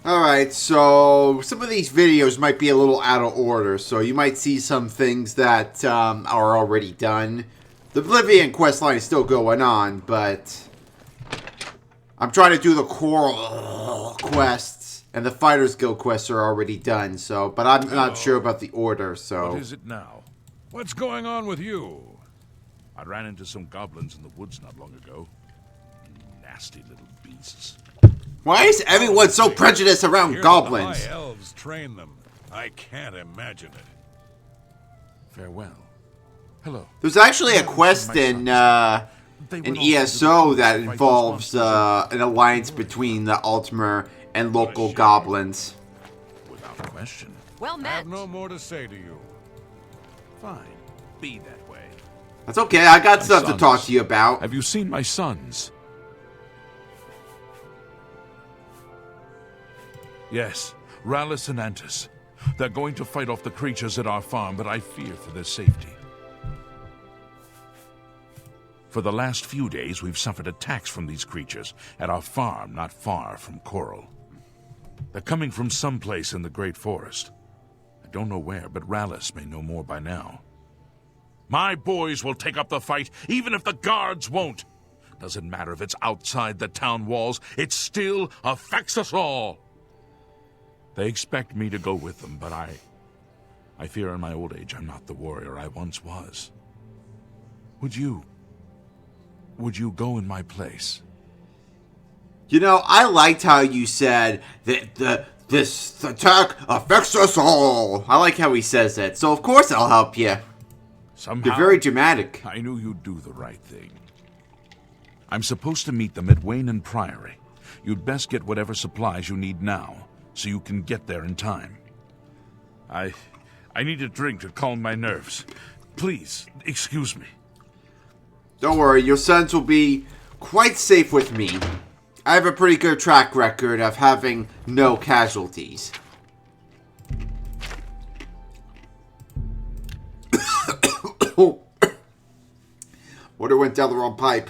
Alright, so some of these videos might be a little out of order, so you might see some things that are already done. The Oblivion questline is still going on, but I'm trying to do the Coral quests, and the Fighters Guild quests are already done, so, but I'm not sure about the order, so. What is it now? What's going on with you? I ran into some goblins in the woods not long ago. Nasty little beasts. Why is everyone so prejudiced around goblins? The high elves train them. I can't imagine it. Farewell. Hello. There's actually a quest in ESO that involves an alliance between the Altmer and local goblins. Without question. Well met. I have no more to say to you. Fine. Be that way. That's okay. I got My stuff to sons. talk to you about. Have you seen my sons? Yes, Rallus and Antus. They're going to fight off the creatures at our farm, but I fear for their safety. For the last few days, we've suffered attacks from these creatures at our farm not far from Coral. They're coming from someplace in the Great Forest. I don't know where, but Rallus may know more by now. My boys will take up the fight, even if the guards won't. Doesn't matter if it's outside the town walls, it still affects us all. They expect me to go with them, but I fear in my old age I'm not the warrior I once was. Would you go in my place? You know, I liked how you said that this attack affects us all. I like how he says that, so of course I'll help you. Somehow, You're very dramatic. I knew you'd do the right thing. I'm supposed to meet them at Wayne and Priory. You'd best get whatever supplies you need now, so you can get there in time. I need a drink to calm my nerves. Please, excuse me. Don't worry, your sons will be quite safe with me. I have a pretty good track record of having no casualties. Water went down the wrong pipe.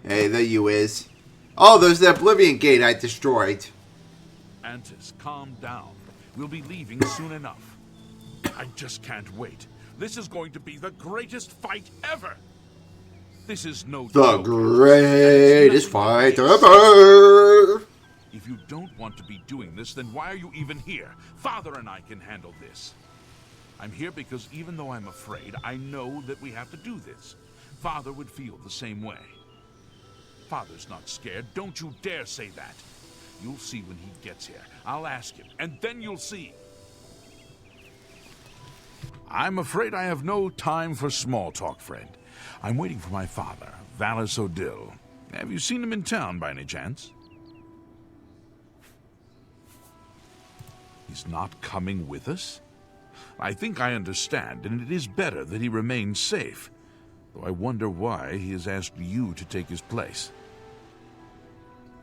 Hey, there you is. Oh, there's the Oblivion gate I destroyed. Antus, calm down. We'll be leaving soon enough. I just can't wait. This is going to be the greatest fight ever. This is no The joke. greatest fight ever. If you don't want to be doing this, then why are you even here? Father and I can handle this. I'm here because even though I'm afraid, I know that we have to do this. Father would feel the same way. Father's not scared. Don't you dare say that. You'll see when he gets here. I'll ask him, and then you'll see. I'm afraid I have no time for small talk, friend. I'm waiting for my father, Valus Odil. Have you seen him in town by any chance? He's not coming with us? I think I understand, and it is better that he remains safe. Though I wonder why he has asked you to take his place.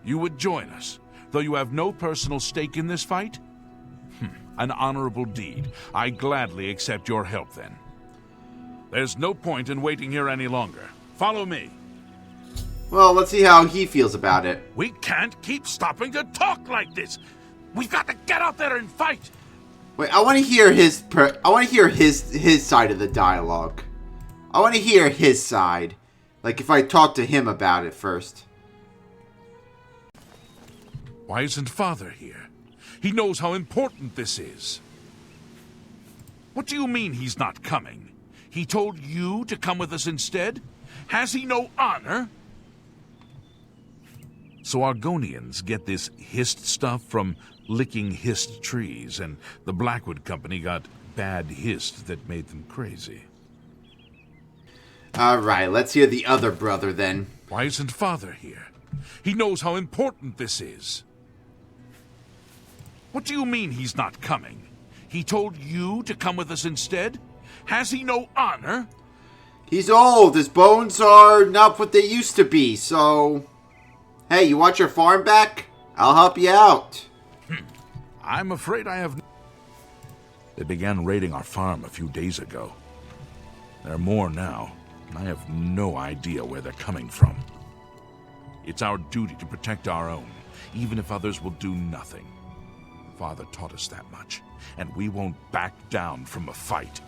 You would join us, though you have no personal stake in this fight? An honorable deed. I gladly accept your help, then. There's no point in waiting here any longer. Follow me. Well, let's see how he feels about it. We can't keep stopping to talk like this. We've got to get out there and fight. Wait, I want to hear his side of the dialogue. I want to hear his side. Like if I talk to him about it first. Why isn't Father here? He knows how important this is. What do you mean he's not coming? He told you to come with us instead? Has he no honor? So Argonians get this hist stuff from licking hist trees, and the Blackwood Company got bad hist that made them crazy. Alright, let's hear the other brother then. Why isn't Father here? He knows how important this is. What do you mean he's not coming? He told you to come with us instead? Has he no honor? He's old. His bones are not what they used to be, so... Hey, you want your farm back? I'll help you out. I'm afraid I have... They began raiding our farm a few days ago. There are more now, and I have no idea where they're coming from. It's our duty to protect our own, even if others will do nothing. Father taught us that much, and we won't back down from a fight.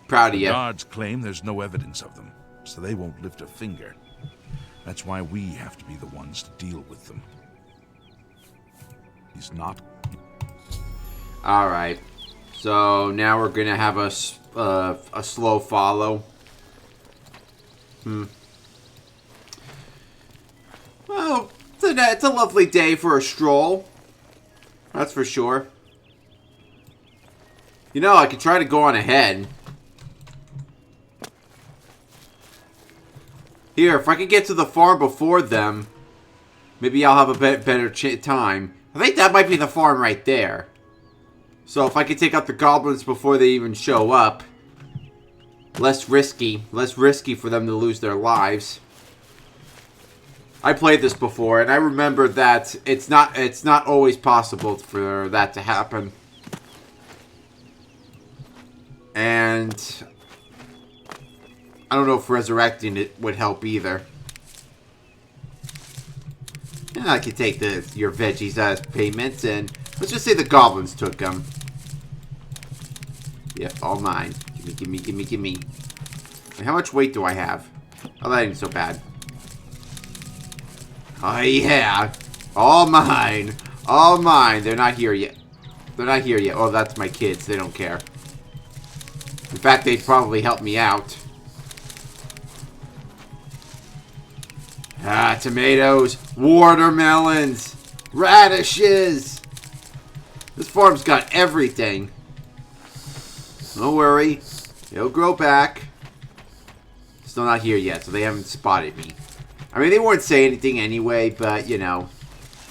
Proud of you. Guards claim there's no evidence of them, so they won't lift a finger. That's why we have to be the ones to deal with them. He's not. Alright. So now we're going to have a slow follow. Well, it's a lovely day for a stroll. That's for sure. You know, I could try to go on ahead. Here, if I could get to the farm before them, maybe I'll have a better time. I think that might be the farm right there. So if I could take out the goblins before they even show up, less risky for them to lose their lives. I played this before, and I remember that it's not always possible for that to happen. And I don't know if resurrecting it would help either. And I could take your veggies as payment, and let's just say the goblins took them. Yep, all mine. Gimme. And how much weight do I have? Oh, that ain't so bad. Oh, yeah. All mine. All mine. They're not here yet. Oh, that's my kids. They don't care. In fact, they'd probably help me out. Ah, tomatoes, watermelons, radishes. This farm's got everything. Don't worry. It'll grow back. Still not here yet, so they haven't spotted me. I mean, they won't say anything anyway, but, you know.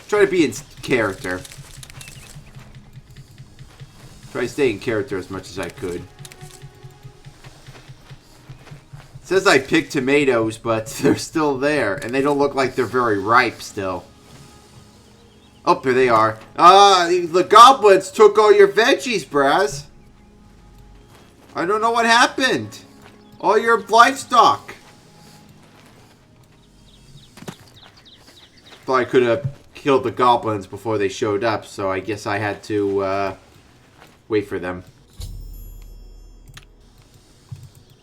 Try to be in character. Try to stay in character as much as I could. It says I picked tomatoes, but they're still there. And they don't look like they're very ripe still. Oh, there they are. The goblins took all your veggies, Braz. I don't know what happened. All your livestock. Thought I could have killed the goblins before they showed up, so I guess I had to wait for them.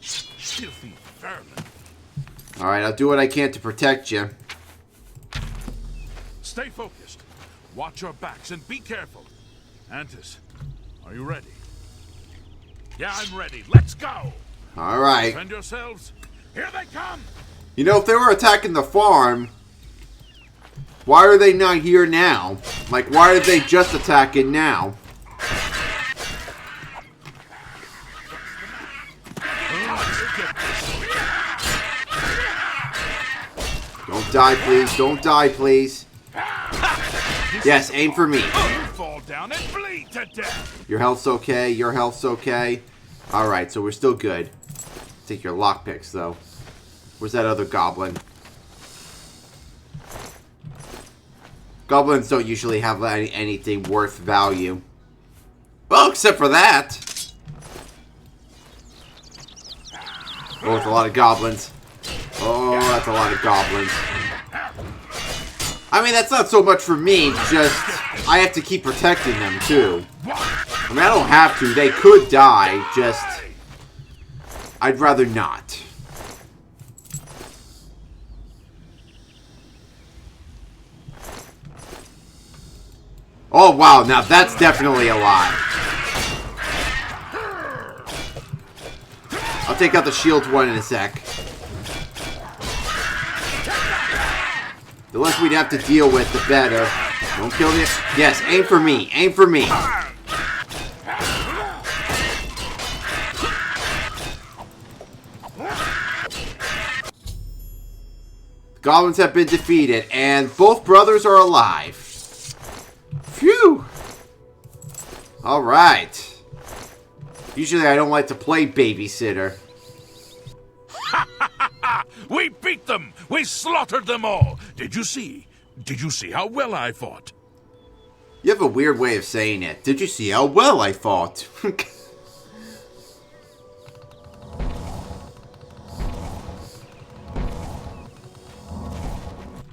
Filthy vermin. Alright, I'll do what I can to protect you. Stay focused. Watch your backs and be careful. Antis, are you ready? Yeah, I'm ready. Let's go. Alright. Defend yourselves. Here they come. You know, if they were attacking the farm, why are they not here now? Like, why are they just attacking now? Don't die, please. Don't die, please. Yes, aim for me. Fall down and bleed to death. Your health's okay. Your health's okay. Alright, so we're still good. Take your lockpicks, though. Where's that other goblin? Goblins don't usually have anything worth value. Well, except for that. Oh, it's a lot of goblins. Oh, that's a lot of goblins. I mean, that's not so much for me, just I have to keep protecting them, too. I mean, I don't have to. They could die, just I'd rather not. Oh, wow. Now, that's definitely a lot. I'll take out the shield one in a sec. The less we'd have to deal with, the better. Don't kill me. Yes, aim for me. Aim for me. The goblins have been defeated, and both brothers are alive. Phew! Alright. Usually I don't like to play babysitter. We beat them! We slaughtered them all! Did you see? Did you see how well I fought? You have a weird way of saying it. Did you see how well I fought?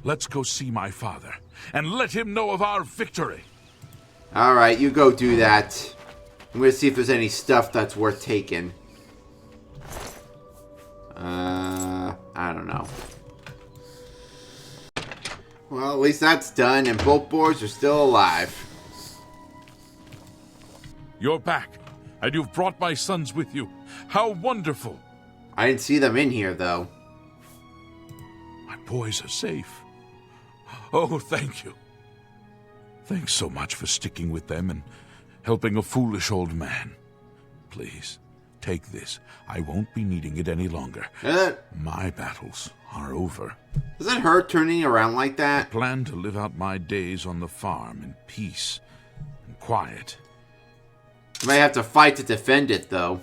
Let's go see my father, and let him know of our victory. Alright, you go do that. I'm gonna see if there's any stuff that's worth taking. I don't know. Well, at least that's done, and both boys are still alive. You're back, and you've brought my sons with you. How wonderful! I didn't see them in here, though. My boys are safe. Oh, thank you. Thanks so much for sticking with them and helping a foolish old man. Please, take this. I won't be needing it any longer. My battles are over. Does it hurt turning around like I that? plan to live out my days on the farm in peace and quiet. You might have to fight to defend it, though.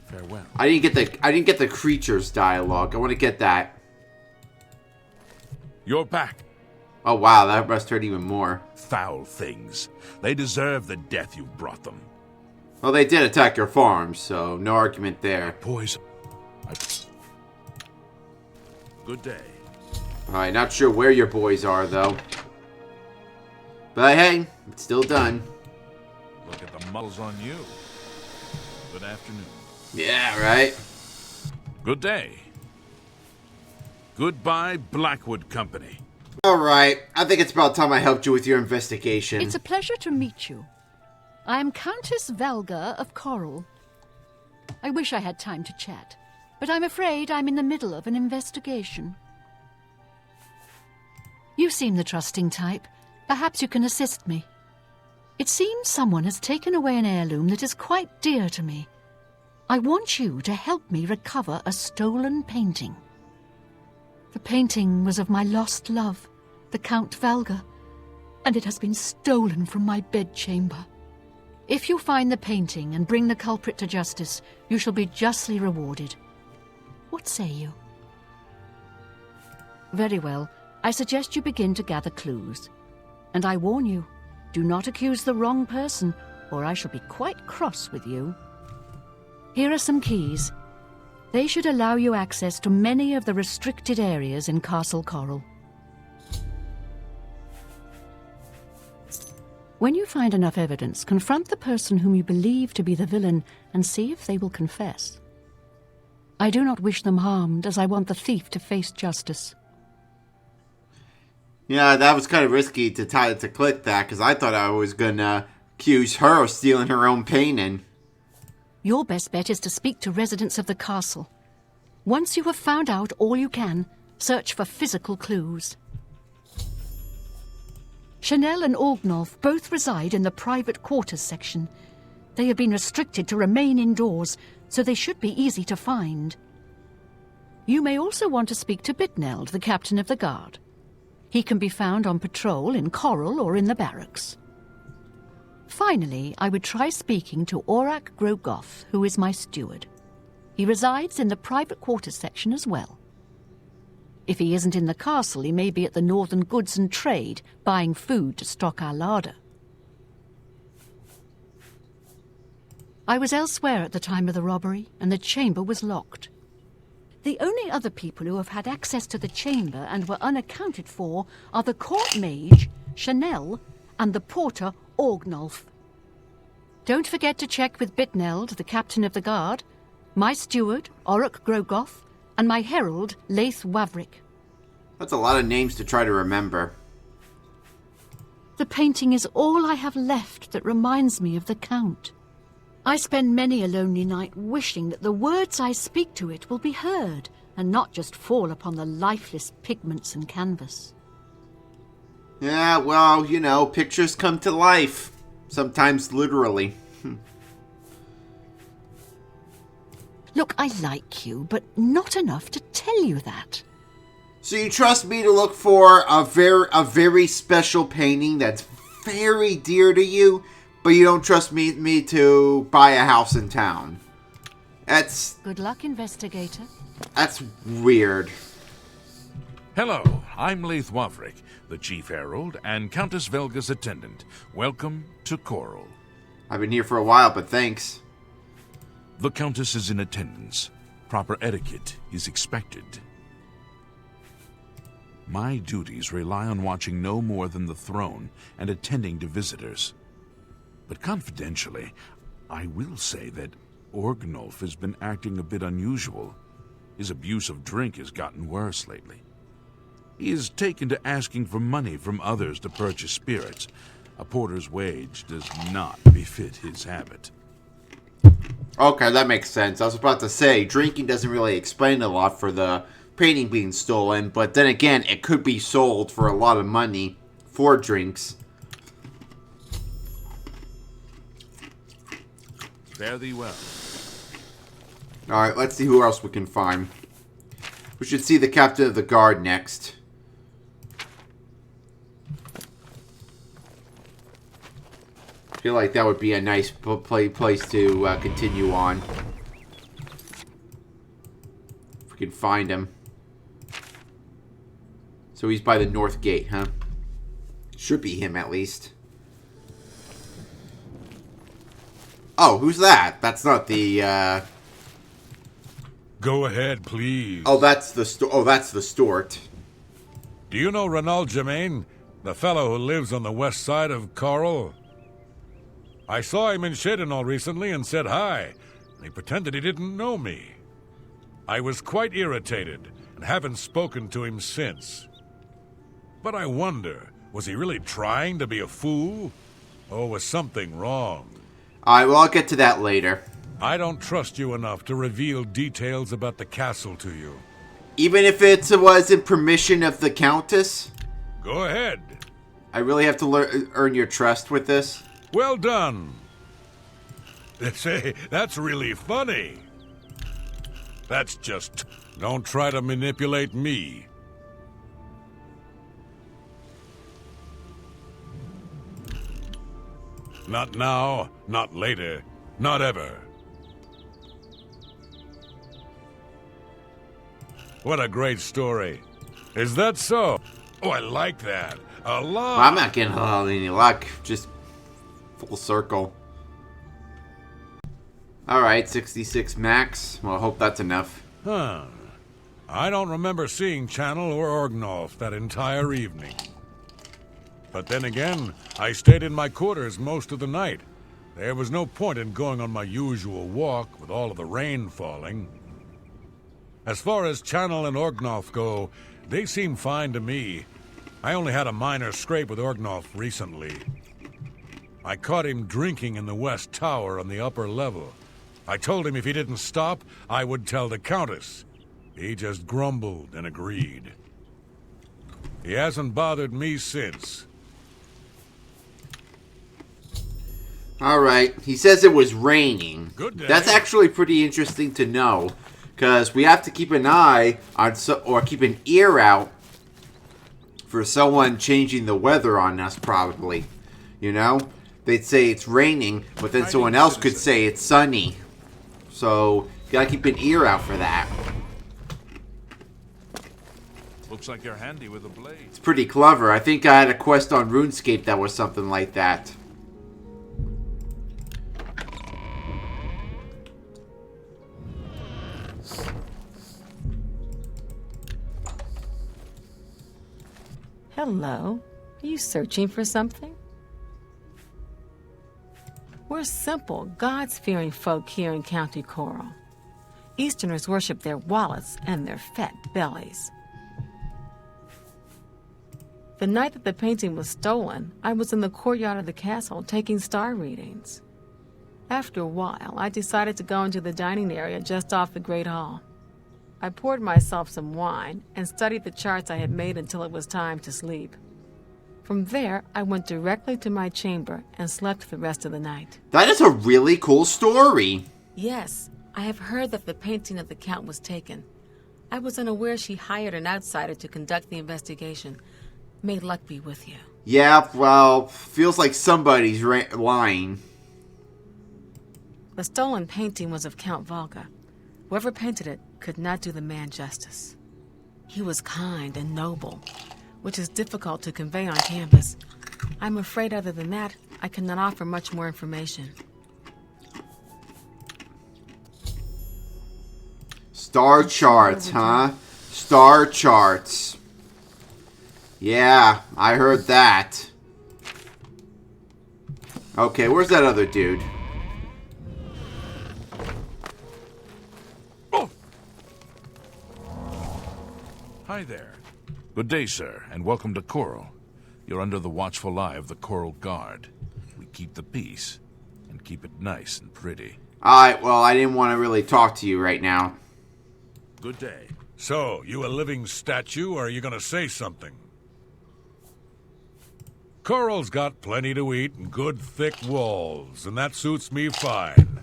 Farewell. I didn't get the creatures dialogue. I want to get that. You're back. Oh wow, that must hurt even more. Foul things. They deserve the death you've brought them. Well, they did attack your farm, so no argument there. Boys. Good day. Alright, not sure where your boys are, though. But hey, it's still done. Look at the muzzles on you. Good afternoon. Yeah, right? Good day. Goodbye, Blackwood Company. Alright, I think it's about time I helped you with your investigation. It's a pleasure to meet you. I am Countess Valga of Coral. I wish I had time to chat, but I'm afraid I'm in the middle of an investigation. You seem the trusting type. Perhaps you can assist me. It seems someone has taken away an heirloom that is quite dear to me. I want you to help me recover a stolen painting. The painting was of my lost love, the Count Valga, and it has been stolen from my bedchamber. If you find the painting and bring the culprit to justice, you shall be justly rewarded. What say you? Very well. I suggest you begin to gather clues. And I warn you, do not accuse the wrong person, or I shall be quite cross with you. Here are some keys. They should allow you access to many of the restricted areas in Castle Coral. When you find enough evidence, confront the person whom you believe to be the villain and see if they will confess. I do not wish them harmed, as I want the thief to face justice. Yeah, that was kind of risky to click that, because I thought I was gonna accuse her of stealing her own painting. Your best bet is to speak to residents of the castle. Once you have found out all you can, search for physical clues. Chanel and Orgnolf both reside in the private quarters section. They have been restricted to remain indoors, so they should be easy to find. You may also want to speak to Bitneld, the captain of the guard. He can be found on patrol in Coral or in the barracks. Finally, I would try speaking to Aurak Grogoth, who is my steward. He resides in the private quarters section as well. If he isn't in the castle, he may be at the Northern Goods and Trade, buying food to stock our larder. I was elsewhere at the time of the robbery, and the chamber was locked. The only other people who have had access to the chamber and were unaccounted for are the court mage, Chanel, and the porter, Orgnolf. Don't forget to check with Bitneld, the captain of the guard, my steward, Aurak Grogoth, and my herald, Laith Wavrik. That's a lot of names to try to remember. The painting is all I have left that reminds me of the Count. I spend many a lonely night wishing that the words I speak to it will be heard, and not just fall upon the lifeless pigments and canvas. Yeah, well, you know, pictures come to life. Sometimes literally. Look, I like you, but not enough to tell you that. So you trust me to look for a very special painting that's very dear to you, but you don't trust me to buy a house in town. That's... Good luck, investigator. That's weird. Hello, I'm Laith Wavrik, the Chief Herald and Countess Velga's attendant. Welcome to Coral. I've been here for a while, but thanks. The Countess is in attendance. Proper etiquette is expected. My duties rely on watching no more than the throne and attending to visitors. But confidentially, I will say that Orgnolf has been acting a bit unusual. His abuse of drink has gotten worse lately. He has taken to asking for money from others to purchase spirits. A porter's wage does not befit his habit. Okay, that makes sense. I was about to say, drinking doesn't really explain a lot for the painting being stolen, but then again, it could be sold for a lot of money for drinks. Fare thee well. Alright, let's see who else we can find. We should see the captain of the guard next. I feel like that would be a nice place to continue on. If we can find him. So he's by the north gate, huh? Should be him, at least. Oh, who's that? That's not the, Go ahead, please. Oh, that's the that's the Stort. Do you know Renald Germain, the fellow who lives on the west side of Coral? I saw him in Cyrodiil recently and said hi. He pretended he didn't know me. I was quite irritated and haven't spoken to him since. But I wonder, was he really trying to be a fool? Or was something wrong? Alright, well, I'll get to that later. I don't trust you enough to reveal details about the castle to you. Even if it was in permission of the Countess? Go ahead. I really have to earn your trust with this? Well done. Say, that's really funny. That's just... Don't try to manipulate me. Not now, not later, not ever. What a great story. Is that so? Oh, I like that. A lot. Well, I'm not getting any luck. Just full circle. Alright, 66 max. Well, I hope that's enough. Huh. I don't remember seeing Channel or Orgnolf that entire evening. But then again, I stayed in my quarters most of the night. There was no point in going on my usual walk with all of the rain falling. As far as Channel and Orgnolf go, they seem fine to me. I only had a minor scrape with Orgnolf recently. I caught him drinking in the West Tower on the upper level. I told him if he didn't stop, I would tell the Countess. He just grumbled and agreed. He hasn't bothered me since. Alright, he says it was raining. Good day. That's actually pretty interesting to know. Because we have to keep an eye on, or keep an ear out for someone changing the weather on us, probably. You know? They'd say it's raining, but then someone else could say it's sunny. So, you gotta keep an ear out for that. Looks like you're handy with a blade. It's pretty clever. I think I had a quest on RuneScape that was something like that. Hello. Are you searching for something? We're simple, God-fearing folk here in County Coral. Easterners worship their wallets and their fat bellies. The night that the painting was stolen, I was in the courtyard of the castle taking star readings. After a while, I decided to go into the dining area just off the Great Hall. I poured myself some wine and studied the charts I had made until it was time to sleep. From there, I went directly to my chamber and slept the rest of the night. That is a really cool story. Yes, I have heard that the painting of the Count was taken. I was unaware she hired an outsider to conduct the investigation. May luck be with you. Yeah, well, feels like somebody's lying. The stolen painting was of Count Volga. Whoever painted it could not do the man justice. He was kind and noble, which is difficult to convey on canvas. I'm afraid other than that, I cannot offer much more information. Star charts, huh? Star charts. Yeah, I heard that. Okay, where's that other dude? Oh. Hi there. Good day, sir, and welcome to Coral. You're under the watchful eye of the Coral Guard. We keep the peace, and keep it nice and pretty. Alright, well, I didn't want to really talk to you right now. Good day. So, you a living statue, or are you gonna say something? Coral's got plenty to eat and good thick walls, and that suits me fine.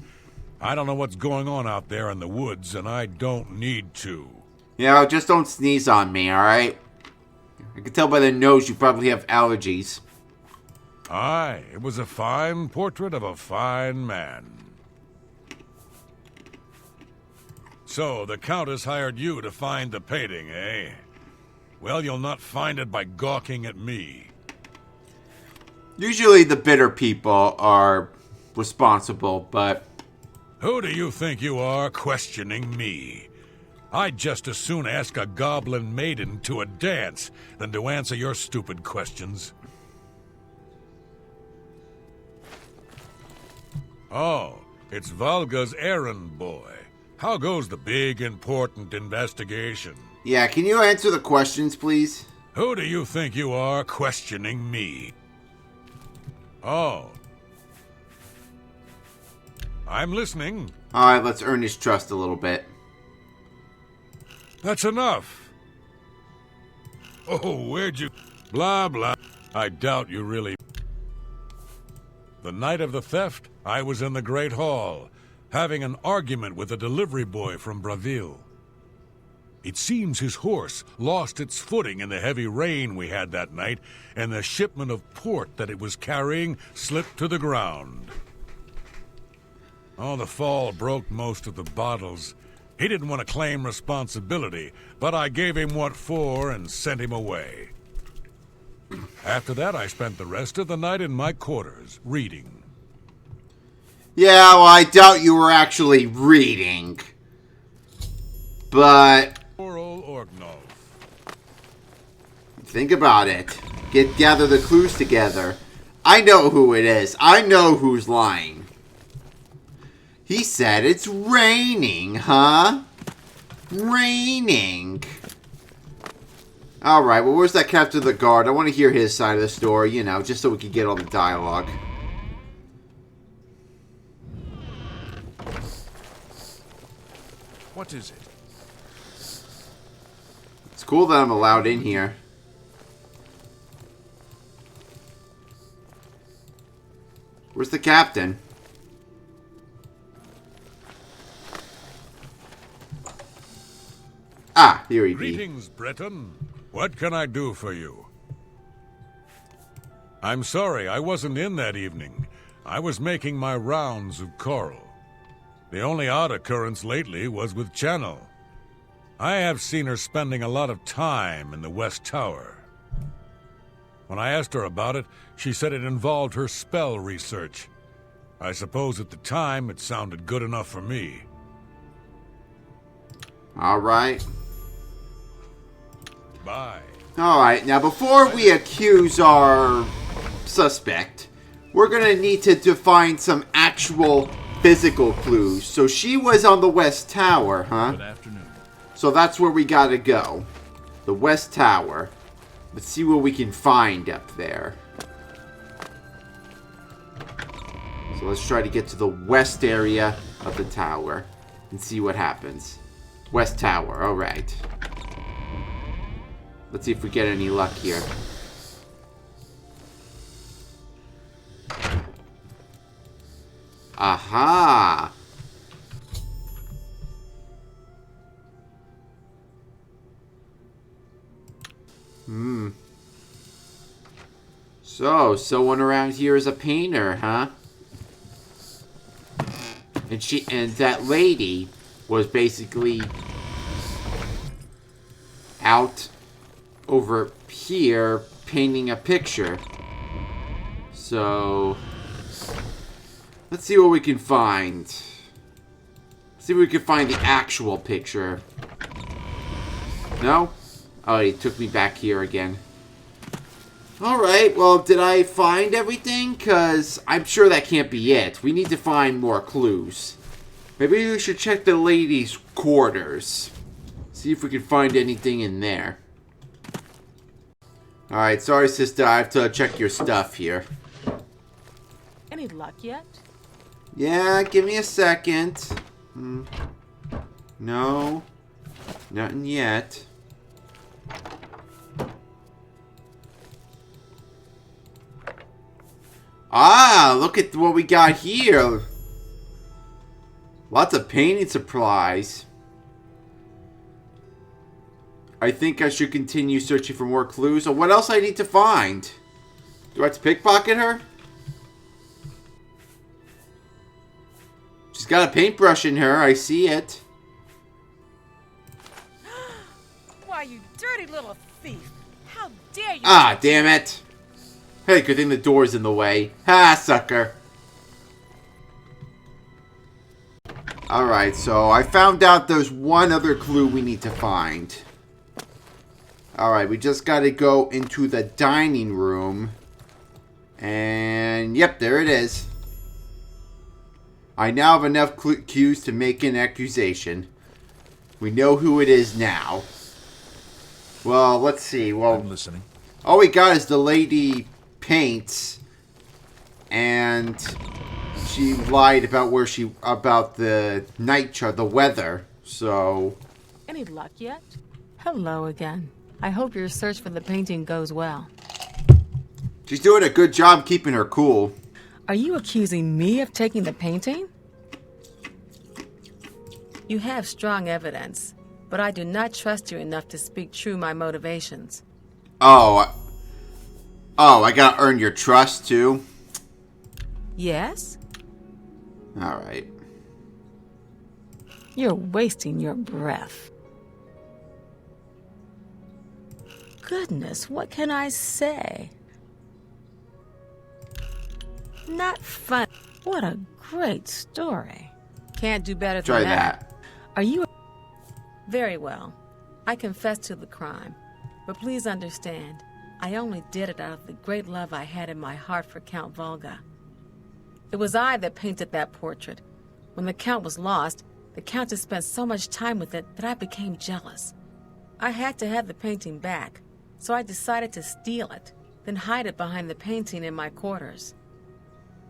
I don't know what's going on out there in the woods, and I don't need to. You know, just don't sneeze on me, alright? I can tell by the nose you probably have allergies. Aye, it was a fine portrait of a fine man. So, the Countess hired you to find the painting, eh? Well, you'll not find it by gawking at me. Usually the bitter people are responsible, but... Who do you think you are questioning me? I'd just as soon ask a goblin maiden to a dance than to answer your stupid questions. Oh, it's Valga's errand boy. How goes the big, important investigation? Yeah, can you answer the questions, please? Who do you think you are questioning me? Oh. I'm listening. Alright, let's earn his trust a little bit. That's enough. Oh, where'd you... Blah, blah. I doubt you really... The night of the theft, I was in the Great Hall, having an argument with a delivery boy from Braville. It seems his horse lost its footing in the heavy rain we had that night, and the shipment of port that it was carrying slipped to the ground. Oh, the fall broke most of the bottles. He didn't want to claim responsibility, but I gave him what for and sent him away. After that, I spent the rest of the night in my quarters, reading. Yeah, well, I doubt you were actually reading. But... Coral Orgnov. think about it. Gather the clues together. I know who it is. I know who's lying. He said it's raining, huh? Raining. Alright, well, where's that captain of the guard? I want to hear his side of the story, you know, just so we can get all the dialogue. What is it? It's cool that I'm allowed in here. Where's the captain? Ah, here he be. Greetings, Breton. What can I do for you? I'm sorry, I wasn't in that evening. I was making my rounds of Coral. The only odd occurrence lately was with Channel. I have seen her spending a lot of time in the West Tower. When I asked her about it, she said it involved her spell research. I suppose at the time it sounded good enough for me. Alright. Bye. Alright, now before we accuse our suspect, we're gonna need to define some actual physical clues. So she was on the West Tower, huh? Good afternoon. So that's where we gotta go. The West Tower. Let's see what we can find up there. So let's try to get to the west area of the tower and see what happens. West Tower, alright. Let's see if we get any luck here. Aha! So, someone around here is a painter, huh? And that lady was basically out over here painting a picture. So, let's see what we can find. See if we can find the actual picture. No? Oh, he took me back here again. Alright, well, did I find everything? Because I'm sure that can't be it. We need to find more clues. Maybe we should check the ladies' quarters. See if we can find anything in there. Alright, sorry sister, I have to check your stuff here. Any luck yet? Yeah, give me a second. No. Nothing yet. Ah, look at what we got here. Lots of painting supplies. I think I should continue searching for more clues. So what else I need to find? Do I have to pickpocket her? She's got a paintbrush in her. I see it. Why, you dirty little thief! How dare you! Ah, damn it. Hey, good thing the door's in the way. Ha, sucker. Alright, so I found out there's one other clue we need to find. Alright, we just gotta go into the dining room. And, yep, there it is. I now have enough cues to make an accusation. We know who it is now. Well, let's see. Well, I'm listening. all we got is the lady paints, and she lied about about the night chart, the weather. So, Any luck yet? Hello again. I hope your search for the painting goes well. she's doing a good job keeping her cool. Are you accusing me of taking the painting? You have strong evidence, but I do not trust you enough to speak true my motivations. Oh, I gotta earn your trust too. Yes? All right. You're wasting your breath. Goodness, what can I say? Not fun. What a great story. Can't do better Try than that. Are you... Very well. I confess to the crime. But please understand, I only did it out of the great love I had in my heart for Count Volga. It was I that painted that portrait. When the Count was lost, the Countess spent so much time with it that I became jealous. I had to have the painting back, so I decided to steal it, then hide it behind the painting in my quarters.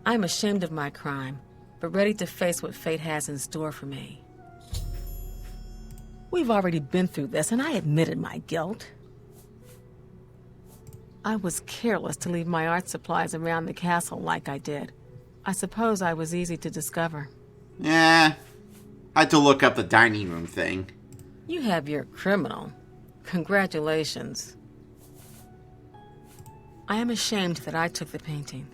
I'm ashamed of my crime, but ready to face what fate has in store for me. We've already been through this, and I admitted my guilt. I was careless to leave my art supplies around the castle like I did. I suppose I was easy to discover. Yeah, I had to look up the dining room thing. You have your criminal. Congratulations. I am ashamed that I took the painting,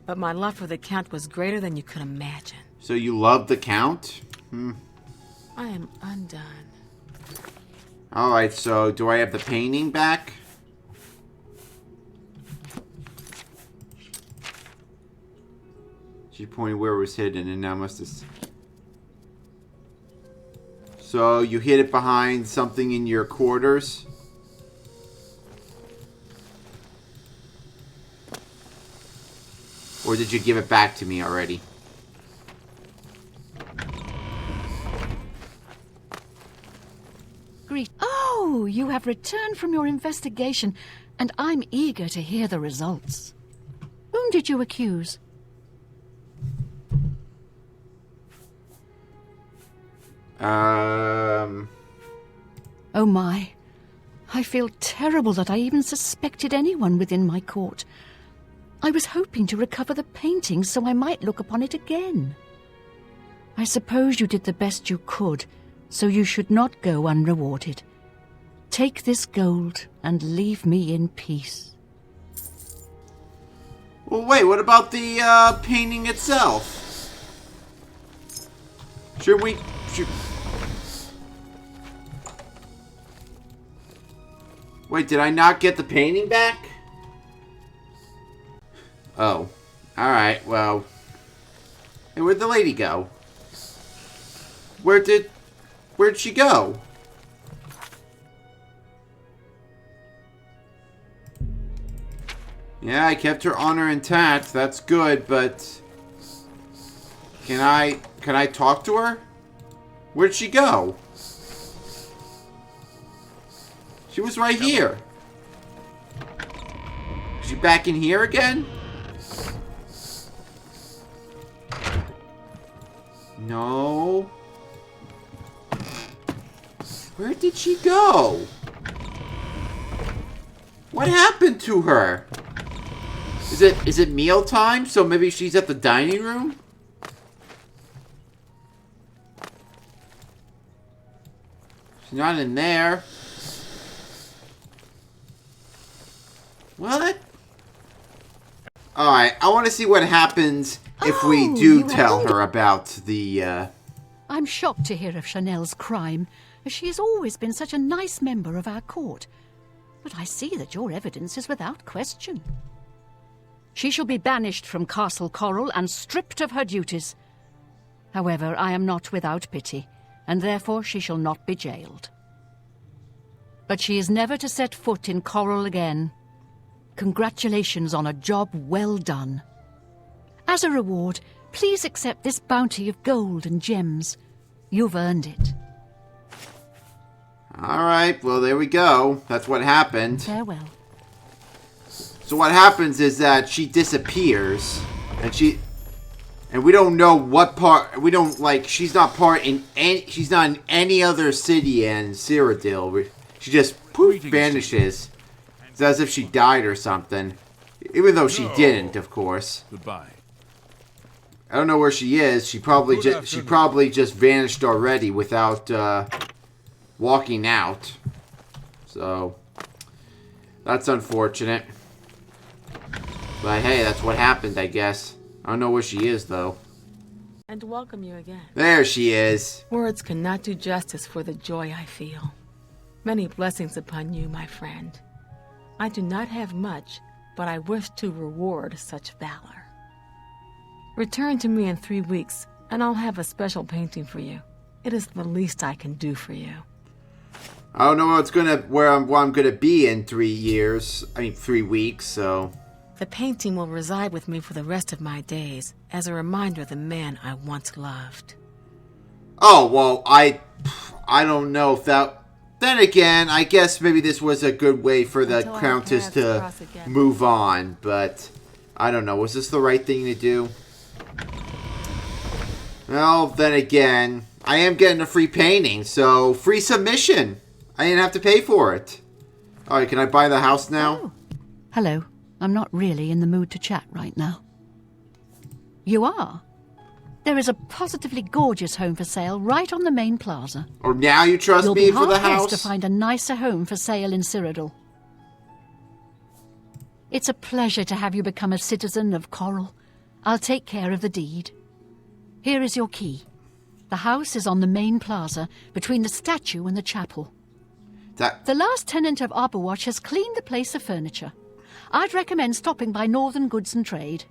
but my love for the Count was greater than you could imagine. So you love the Count? I am undone. Alright, so do I have the painting back? She pointed where it was hidden and now must have... So you hid it behind something in your quarters? Or did you give it back to me already? Oh, you have returned from your investigation, and I'm eager to hear the results. Whom did you accuse? Oh my. I feel terrible that I even suspected anyone within my court. I was hoping to recover the painting so I might look upon it again. I suppose you did the best you could, so you should not go unrewarded. Take this gold and leave me in peace. Well, wait, what about the painting itself? Should we... Wait, did I not get the painting back? Oh. Alright, well... Hey, where'd the lady go? Where'd she go? Yeah, I kept her honor intact. That's good, but can I talk to her? Where'd she go? She was right here. Is she back in here again? No. Where did she go? What happened to her? Is it mealtime? So maybe she's at the dining room? She's not in there. What? Alright, I want to see what happens if we Oh, do you tell have- her about the, I'm shocked to hear of Chanel's crime, as she has always been such a nice member of our court. But I see that your evidence is without question. She shall be banished from Castle Coral and stripped of her duties. However, I am not without pity, and therefore she shall not be jailed. But she is never to set foot in Coral again. Congratulations on a job well done. As a reward, please accept this bounty of gold and gems. You've earned it. Alright, well there we go. That's what happened. Farewell. So what happens is that she disappears, and we don't know what part. We don't like. She's not She's not in any other city in Cyrodiil. She just poof vanishes. It's as if she died or something. Even though she didn't, of course. Goodbye. I don't know where she is. She probably just vanished already without walking out. So that's unfortunate. But hey, that's what happened, I guess. I don't know where she is, though. And welcome you again. There she is. Words cannot do justice for the joy I feel. Many blessings upon you, my friend. I do not have much, but I wish to reward such valor. Return to me in 3 weeks, and I'll have a special painting for you. It is the least I can do for you. I don't know where I'm gonna be in 3 years. I mean, 3 weeks. So The painting will reside with me for the rest of my days, as a reminder of the man I once loved. oh well, I don't know if that. Then again, I guess maybe this was a good way for the Until our Countess paths to cross again. move on. But I don't know. Was this the right thing to do? Well, then again, I am getting a free painting, so free submission. I didn't have to pay for it. Alright, can I buy the house now? Oh. Hello. I'm not really in the mood to chat right now. You are? There is a positively gorgeous home for sale right on the main plaza. Or now you trust You'll me be for the hard-pressed to house? find a nicer home for sale in Cyrodiil. It's a pleasure to have you become a citizen of Coral. I'll take care of the deed. Here is your key. The house is on the main plaza, between the statue and the chapel. The last tenant of Arborwatch has cleaned the place of furniture. I'd recommend stopping by Northern Goods and Trade.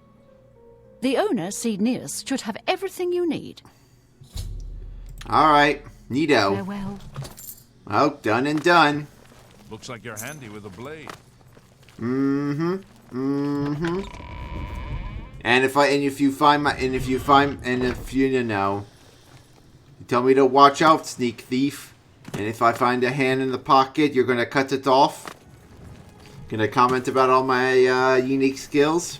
The owner, Cyrodiil, should have everything you need. Alright, neato. Farewell. Well, done and done. Looks like you're handy with a blade. And if you know, you tell me to watch out, sneak thief. And if I find a hand in the pocket, you're gonna cut it off. Gonna comment about all my unique skills.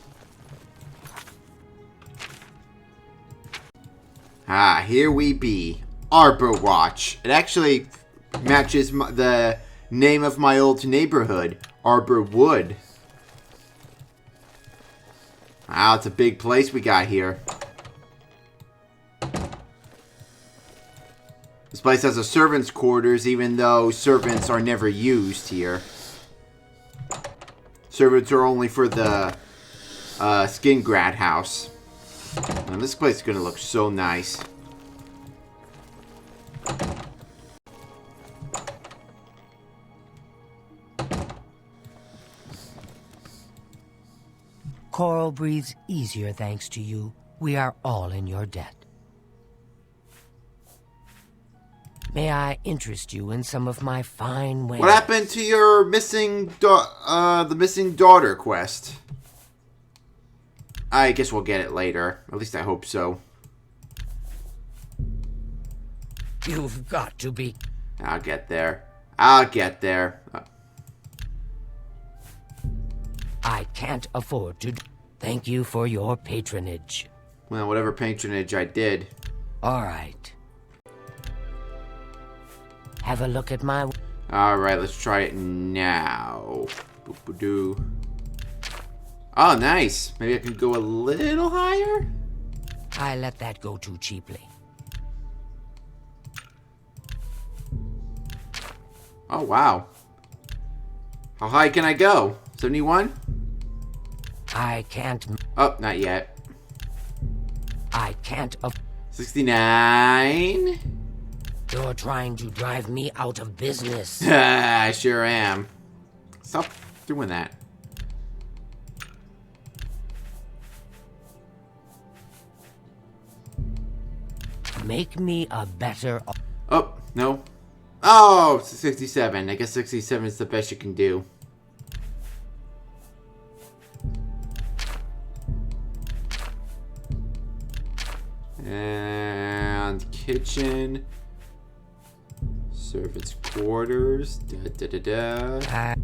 Ah, here we be. Arborwatch. It actually matches the name of my old neighborhood, Arborwood. Wow, it's a big place we got here. This place has a servant's quarters, even though servants are never used here. Servants are only for the skin grad house. And this place is going to look so nice. Coral breathes easier thanks to you. We are all in your debt. May I interest you in some of my fine wares? What happened to your missing the missing daughter quest? I guess we'll get it later. At least I hope so. You've got to be... I'll get there. I'll get there. I can't afford to... Thank you for your patronage. Well, whatever patronage I did. All right. Have a look at my... Alright, let's try it now. Boop-a-doo. Oh, nice. Maybe I can go a little higher? I let that go too cheaply. Oh, wow. How high can I go? 71? I can't... Oh, not yet. I can't... 69? You're trying to drive me out of business. I sure am. Stop doing that. Make me a better... Oh, no. Oh, 67. I guess 67 is the best you can do. And kitchen. Servants' quarters. Da-da-da-da.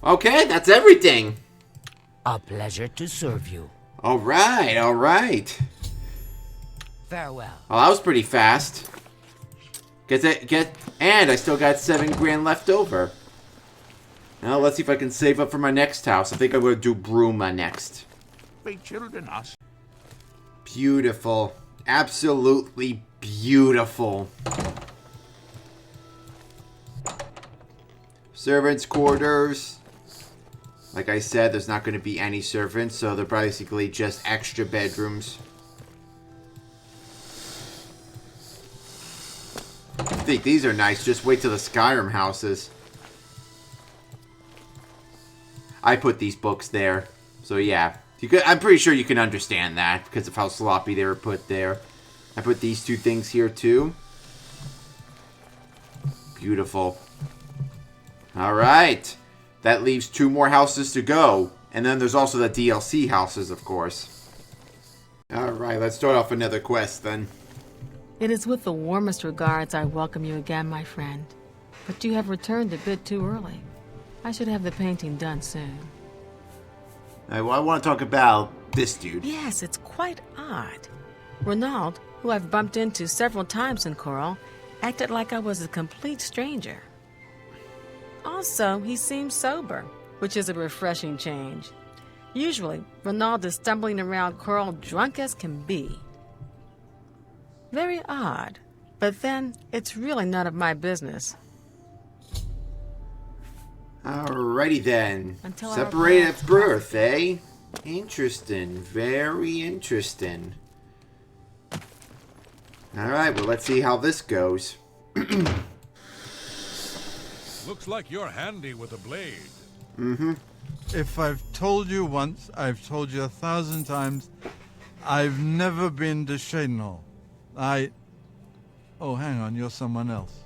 Okay, that's everything. A pleasure to serve you. All right, all right. Farewell. Well, that was pretty fast. And I still got 7 grand left over. Now let's see if I can save up for my next house. I think I'm going to do Bruma next. Great children, us. Beautiful. Absolutely beautiful. Servants' quarters. Like I said, there's not going to be any servants, so they're basically just extra bedrooms. I think these are nice. Just wait till the Skyrim houses. I put these books there. So yeah. I'm pretty sure you can understand that because of how sloppy they were put there. I put these 2 things here too. Beautiful. Alright. That leaves 2 more houses to go. And then there's also the DLC houses, of course. Alright, let's start off another quest then. It is with the warmest regards I welcome you again, my friend. But you have returned a bit too early. I should have the painting done soon. Well, I want to talk about this dude. Yes, it's quite odd. Renaud, who I've bumped into several times in Coral, acted like I was a complete stranger. Also, he seems sober, which is a refreshing change. Usually, Renaud is stumbling around Coral drunk as can be. Very odd, but then it's really none of my business. Alrighty then. Until our Separated paths at birth, eh? Interesting. Very interesting. Alright, well let's see how this goes. Looks like you're handy with a blade. Mm-hmm. If I've told you once, I've told you 1,000 times, I've never been to Cyrodiil. Oh, hang on, you're someone else.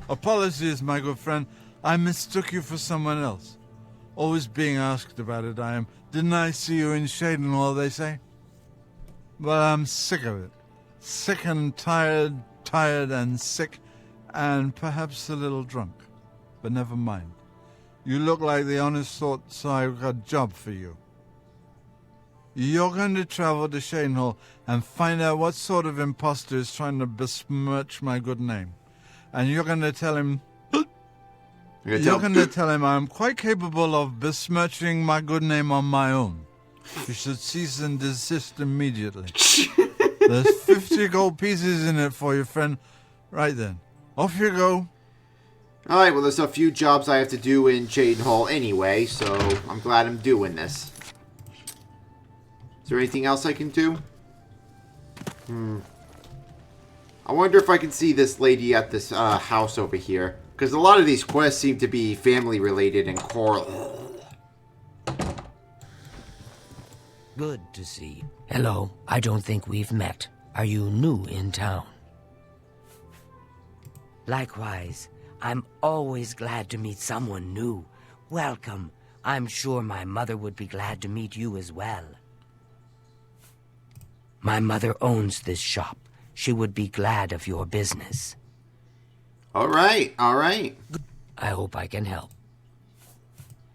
Apologies, my good friend. I mistook you for someone else. Always being asked about it, I am. Didn't I see you in Cyrodiil, they say? But I'm sick of it. Sick and tired and sick, and perhaps a little drunk. But never mind. You look like the honest sort, so I've got a job for you. You're going to travel to Cyrodiil and find out what sort of impostor is trying to besmirch my good name. And you're going to tell him... You're going to tell him I'm quite capable of besmirching my good name on my own. You should cease and desist immediately. There's 50 gold pieces in it for you, friend. Right then. Off you go. Alright, well there's a few jobs I have to do in Cyrodiil anyway, so I'm glad I'm doing this. Is there anything else I can do? I wonder if I can see this lady at this house over here. Because a lot of these quests seem to be family related and Coral. Good to see you. Hello, I don't think we've met. Are you new in town? Likewise, I'm always glad to meet someone new. Welcome. I'm sure my mother would be glad to meet you as well. My mother owns this shop. She would be glad of your business. All right, all right. I hope I can help.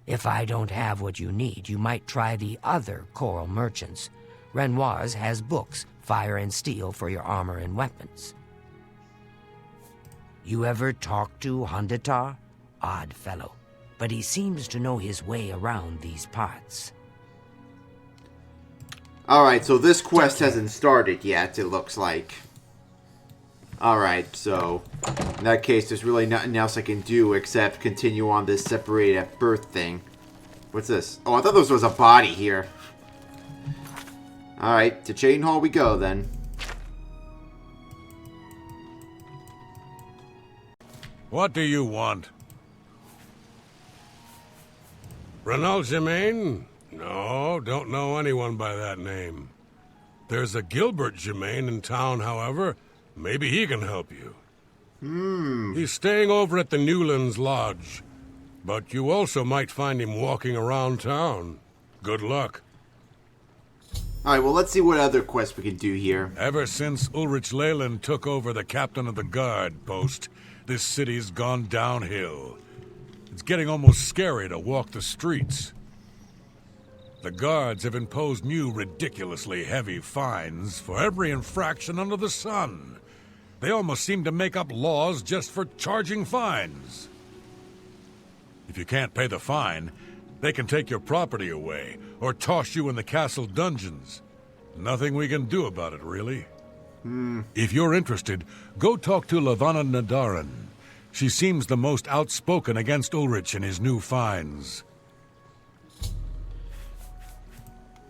If I don't have what you need, you might try the other coral merchants. Renoir's has books, fire and steel for your armor and weapons. You ever talk to Hondatar? Odd fellow, but he seems to know his way around these parts. Alright, so this quest hasn't started yet, it looks like. Alright, so in that case, there's really nothing else I can do except continue on this separated at birth thing. What's this? Oh, I thought this was a body here. Alright, to Chain Hall we go then. What do you want? Renaud Germain? No, don't know anyone by that name. There's a Gilbert Germain in town, however. Maybe he can help you. He's staying over at the Newlands Lodge. But you also might find him walking around town. Good luck. Alright, well, let's see what other quests we can do here. Ever since Ulrich Leyland took over the captain of the guard post, this city's gone downhill. It's getting almost scary to walk the streets. The guards have imposed new, ridiculously heavy fines for every infraction under the sun. They almost seem to make up laws just for charging fines. If you can't pay the fine, they can take your property away or toss you in the castle dungeons. Nothing we can do about it, really. If you're interested, go talk to Lavanna Nadaran. She seems the most outspoken against Ulrich and his new fines.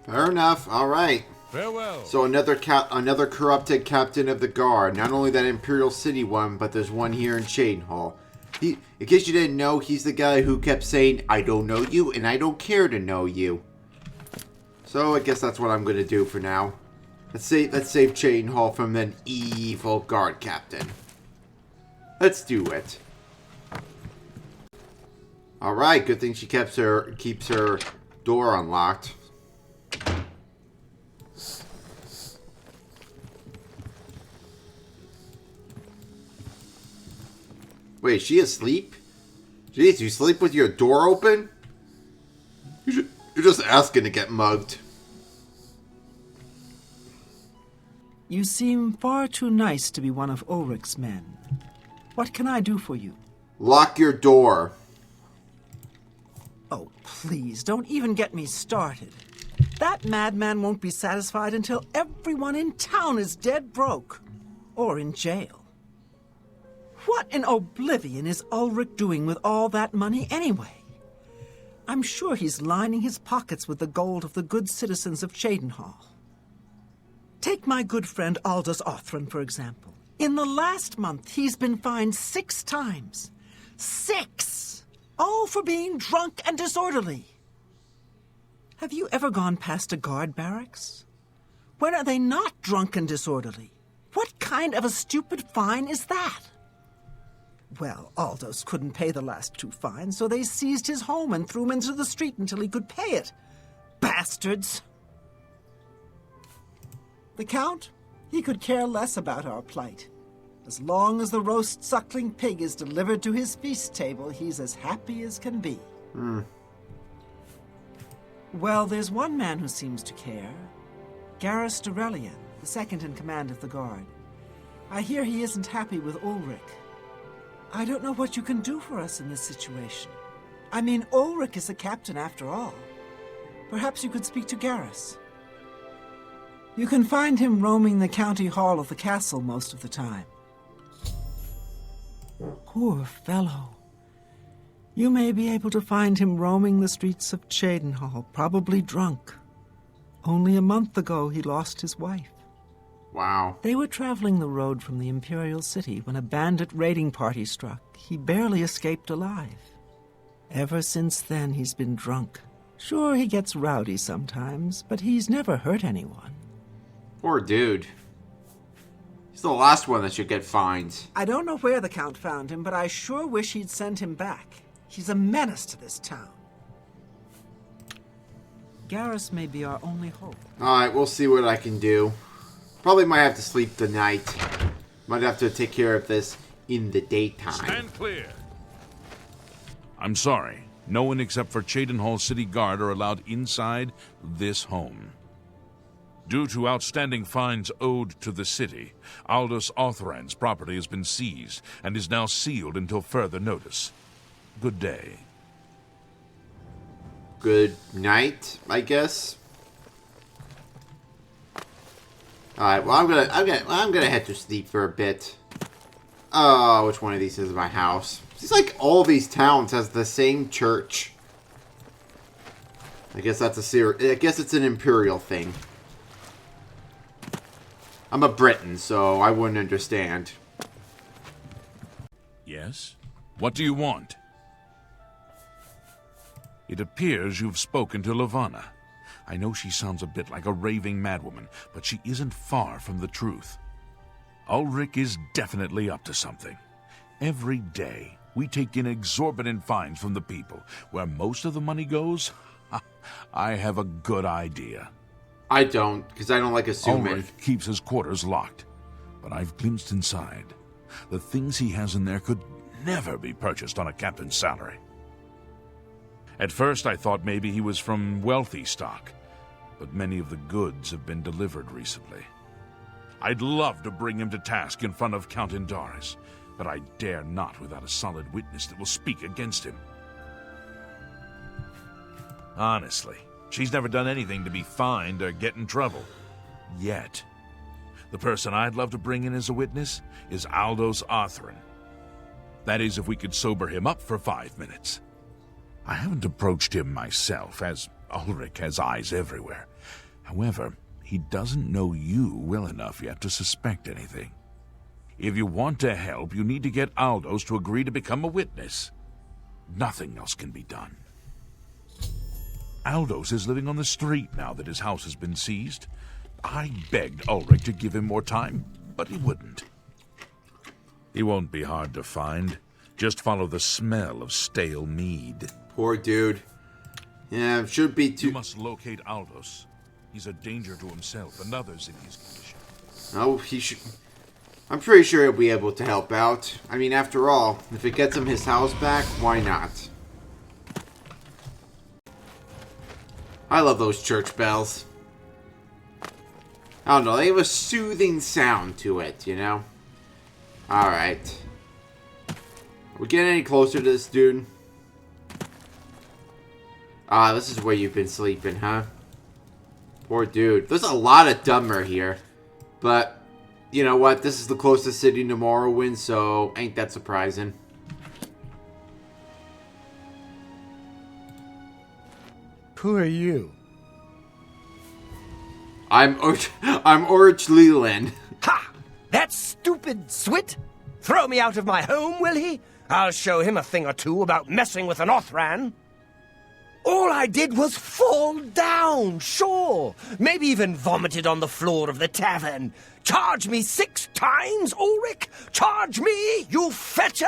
Fair enough, alright. Farewell. So another corrupted captain of the guard. Not only that Imperial City one, but there's one here in Chain Hall. In case you didn't know, he's the guy who kept saying, I don't know you, and I don't care to know you. So I guess that's what I'm going to do for now. Let's save Chain Hall from an evil guard captain. Let's do it. Alright, good thing she keeps her door unlocked. Wait, is she asleep? Jeez, you sleep with your door open? You're just asking to get mugged. You seem far too nice to be one of Ulrich's men. What can I do for you? Lock your door. Oh, please, don't even get me started. That madman won't be satisfied until everyone in town is dead broke. Or in jail. What in oblivion is Ulrich doing with all that money anyway? I'm sure he's lining his pockets with the gold of the good citizens of Cheydinhall. Take my good friend Aldous Othran, for example. In the last month, he's been fined 6 times. 6! All for being drunk and disorderly. Have you ever gone past a guard barracks? When are they not drunk and disorderly? What kind of a stupid fine is that? Well, Aldous couldn't pay the last 2 fines, so they seized his home and threw him into the street until he could pay it. Bastards! The Count? He could care less about our plight. As long as the roast suckling pig is delivered to his feast table, he's as happy as can be. Well, there's one man who seems to care. Garrus Durelian, the second in command of the guard. I hear he isn't happy with Ulrich. I don't know what you can do for us in this situation. I mean, Ulrich is the captain after all. Perhaps you could speak to Garrus. You can find him roaming the county hall of the castle most of the time. Poor fellow. You may be able to find him roaming the streets of Cheydinhall, probably drunk. Only a month ago he lost his wife. Wow. They were traveling the road from the Imperial City when a bandit raiding party struck. He barely escaped alive. Ever since then, he's been drunk. Sure, he gets rowdy sometimes, but he's never hurt anyone. Poor dude. He's the last one that should get fined. I don't know where the Count found him, but I sure wish he'd send him back. He's a menace to this town. Garrus may be our only hope. Alright, we'll see what I can do. Probably might have to sleep the night. Might have to take care of this in the daytime. Stand clear. I'm sorry. No one except for Cheydinhall City Guard are allowed inside this home. Due to outstanding fines owed to the city, Aldous Othran's property has been seized and is now sealed until further notice. Good day. Good night, I guess. Alright, well I'm gonna head to sleep for a bit. Oh, which one of these is my house? Seems like all these towns has the same church. I guess that's I guess it's an imperial thing. I'm a Briton, so I wouldn't understand. Yes? What do you want? It appears you've spoken to Lavanna. I know she sounds a bit like a raving madwoman, but she isn't far from the truth. Ulrich is definitely up to something. Every day, we take in exorbitant fines from the people. Where most of the money goes, I have a good idea. I don't, because I don't like assuming. Ulrich keeps his quarters locked, but I've glimpsed inside. The things he has in there could never be purchased on a captain's salary. At first, I thought maybe he was from wealthy stock, but many of the goods have been delivered recently. I'd love to bring him to task in front of Count Indaris, but I dare not without a solid witness that will speak against him. Honestly, she's never done anything to be fined or get in trouble. Yet. The person I'd love to bring in as a witness is Aldous Othran. That is, if we could sober him up for 5 minutes. I haven't approached him myself, as Ulrich has eyes everywhere. However, he doesn't know you well enough yet to suspect anything. If you want to help, you need to get Aldous to agree to become a witness. Nothing else can be done. Aldous is living on the street now that his house has been seized. I begged Ulrich to give him more time, but he wouldn't. He won't be hard to find. Just follow the smell of stale mead. Poor dude. Yeah, it should be too... You must locate Aldous. He's a danger to himself and others in his condition. Oh, he should... I'm pretty sure he'll be able to help out. I mean, after all, if it gets him his house back, why not? I love those church bells. I don't know, they have a soothing sound to it, you know? Alright. Are we getting any closer to this dude? Ah, this is where you've been sleeping, huh? Poor dude. There's a lot of dumber here. But, you know what? This is the closest city to Morrowind, so ain't that surprising. Who are you? I'm Orch Leland. Ha! That stupid Swit? Throw me out of my home, will he? I'll show him a thing or two about messing with an Othran. All I did was fall down, sure. Maybe even vomited on the floor of the tavern. Charge me 6 times, Ulrich? Charge me, you fetcher!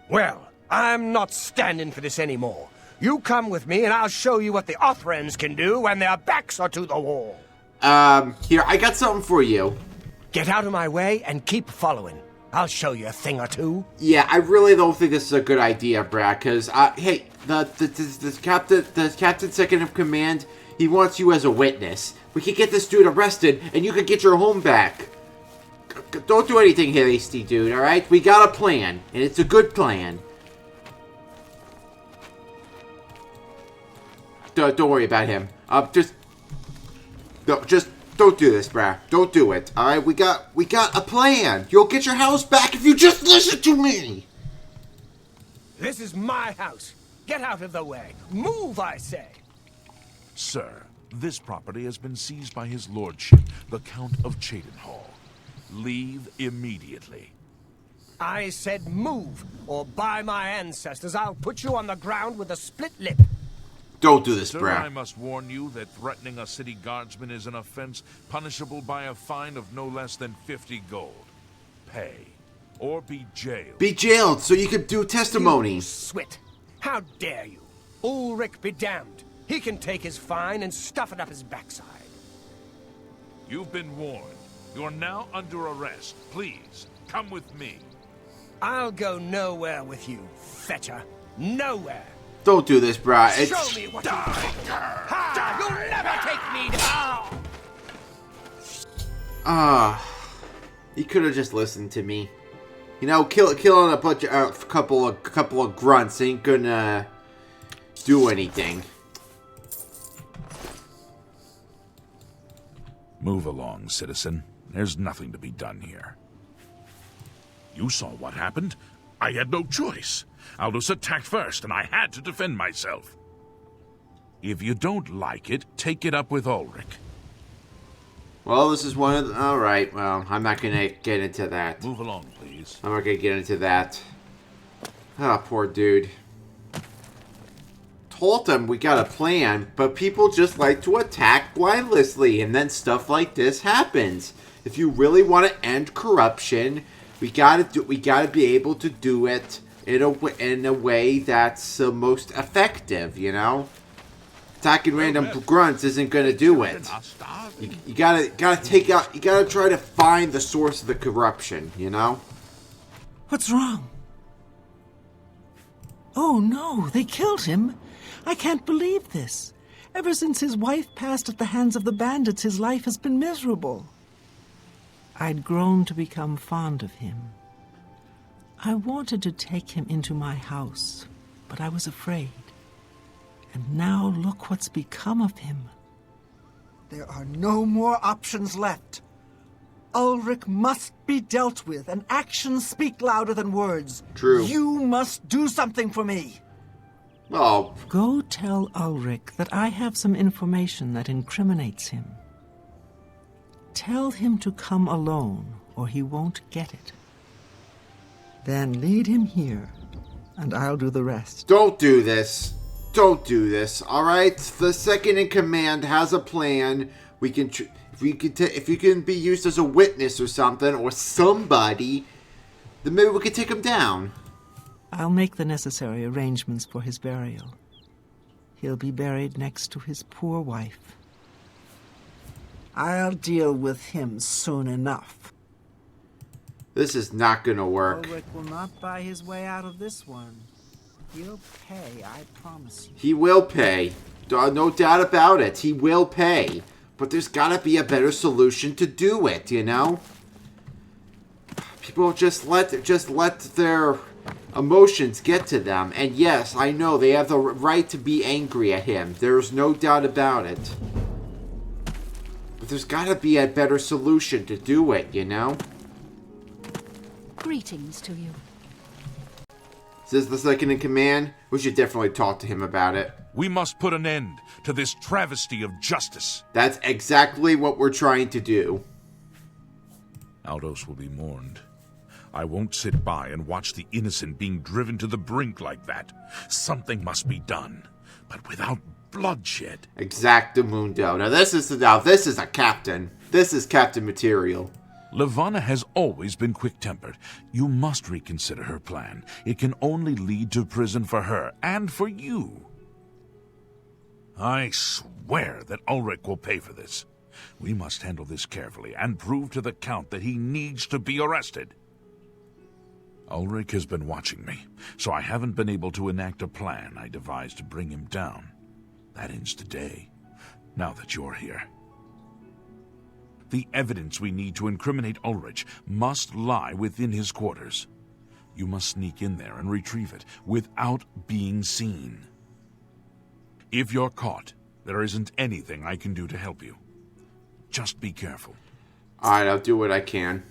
Well, I'm not standing for this anymore. You come with me and I'll show you what the Othrans can do when their backs are to the wall. Here, I got something for you. Get out of my way and keep following. I'll show you a thing or two. Yeah, I really don't think this is a good idea, Brad, because, hey, the captain second of command, he wants you as a witness. We could get this dude arrested, and you could get your home back. Don't do anything hasty, dude, alright? We got a plan, and it's a good plan. Don't worry about him. Just don't do this, bruh. Don't do it. All right, we got a plan. You'll get your house back if you just listen to me. This is my house. Get out of the way. Move, I say. Sir, this property has been seized by his lordship, the Count of Cheydinhall. Leave immediately. I said move, or by my ancestors, I'll put you on the ground with a split lip. Don't do this, Sir, bruh. I must warn you that threatening a city guardsman is an offense punishable by a fine of no less than 50 gold. Pay, or be jailed. Be jailed so you could do testimony. You Swit. How dare you? Ulrich be damned. He can take his fine and stuff it up his backside. You've been warned. You're now under arrest. Please, come with me. I'll go nowhere with you, fetcher. Nowhere. Don't do this, brah. Show me what you ha! You'll never take me down! He could have just listened to me. You know, killing a couple of grunts ain't gonna do anything. Move along, citizen. There's nothing to be done here. You saw what happened. I had no choice. Aldous attacked first, and I had to defend myself. If you don't like it, take it up with Ulrich. Well, this is one of the... Alright, well, I'm not gonna get into that. Move along, please. I'm not gonna get into that. Ah, poor dude. Told him we got a plan, but people just like to attack blindlessly, and then stuff like this happens. If you really want to end corruption, we gotta be able to do it in a way that's the most effective, you know? Attacking random grunts isn't gonna do it. You gotta try to find the source of the corruption, you know? What's wrong? Oh no, they killed him. I can't believe this. Ever since his wife passed at the hands of the bandits, his life has been miserable. I'd grown to become fond of him. I wanted to take him into my house, but I was afraid. And now look what's become of him. There are no more options left. Ulrich must be dealt with, and actions speak louder than words. True. You must do something for me. Oh. Go tell Ulrich that I have some information that incriminates him. Tell him to come alone, or he won't get it. Then lead him here, and I'll do the rest. Don't do this. Don't do this, alright? The second in command has a plan. We can... If you can be used as a witness or something, or somebody, then maybe we could take him down. I'll make the necessary arrangements for his burial. He'll be buried next to his poor wife. I'll deal with him soon enough. This is not gonna work. Ulrich will not buy his way out of this one. He'll pay, I promise you. He will pay. No doubt about it. He will pay. But there's gotta be a better solution to do it, you know? People just let their emotions get to them. And yes, I know they have the right to be angry at him. There's no doubt about it. But there's gotta be a better solution to do it, you know? Greetings to you. Is this the second in command? We should definitely talk to him about it. We must put an end to this travesty of justice. That's exactly what we're trying to do. Aldous will be mourned. I won't sit by and watch the innocent being driven to the brink like that. Something must be done, but without bloodshed. Exactamundo. Now this is a captain. This is captain material. Levana has always been quick-tempered. You must reconsider her plan. It can only lead to prison for her and for you. I swear that Ulrich will pay for this. We must handle this carefully and prove to the Count that he needs to be arrested. Ulrich has been watching me, so I haven't been able to enact a plan I devised to bring him down. That ends today, now that you're here. The evidence we need to incriminate Ulrich must lie within his quarters. You must sneak in there and retrieve it without being seen. If you're caught, there isn't anything I can do to help you. Just be careful. Alright, I'll do what I can.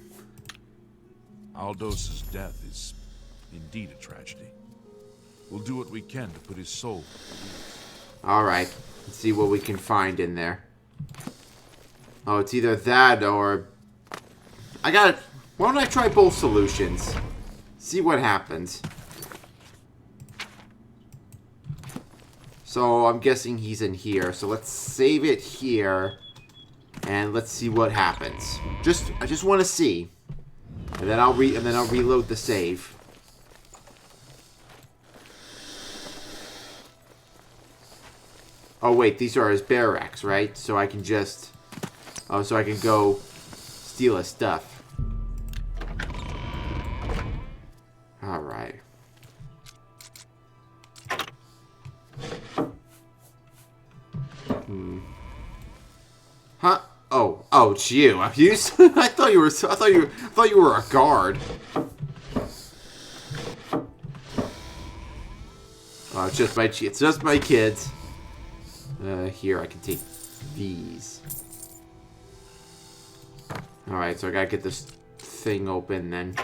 Aldous' death is indeed a tragedy. We'll do what we can to put his soul at ease. Alright, let's see what we can find in there. Oh, it's either that or... Why don't I try both solutions? See what happens. So, I'm guessing he's in here. So, let's save it here. And let's see what happens. I just want to see. And then I'll reload the save. Oh, wait, these are his barracks, right? So I can just... Oh, so I can go steal his stuff. Alright. Huh? Oh, it's you. You I thought you were a guard. Oh, it's just my kids. Here I can take these. All right, so I gotta get this thing open then.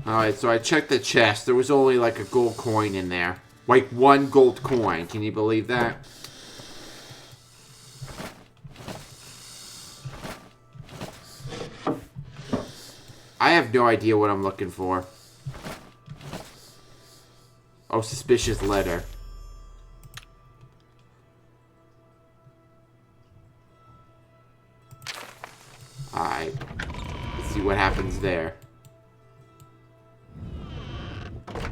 All right, so I checked the chest. There was only like a gold coin in there. Like 1 gold coin. Can you believe that? I have no idea what I'm looking for. Oh, suspicious letter. Alright. Let's see what happens there.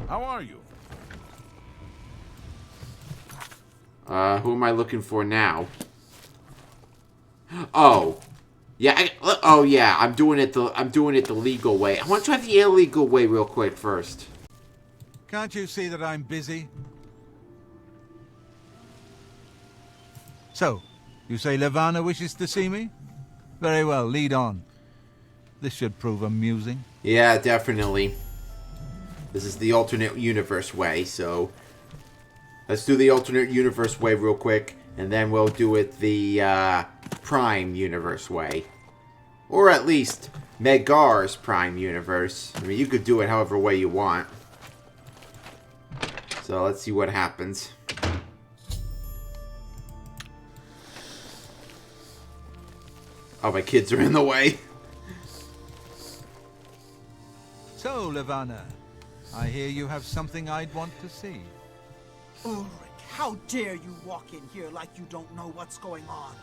How are you? Who am I looking for now? Oh. Yeah, yeah, I'm doing it the legal way. I want to try the illegal way real quick first. Can't you see that I'm busy? So, you say Levana wishes to see me? Very well, lead on. This should prove amusing. Yeah, definitely. This is the alternate universe way, so... Let's do the alternate universe way real quick, and then we'll do it the, Prime universe way. Or at least, Megar's Prime universe. I mean, you could do it however way you want. So, let's see what happens. Oh, my kids are in the way. So, Levana, I hear you have something I'd want to see. Ulrich, how dare you walk in here like you don't know what's going on?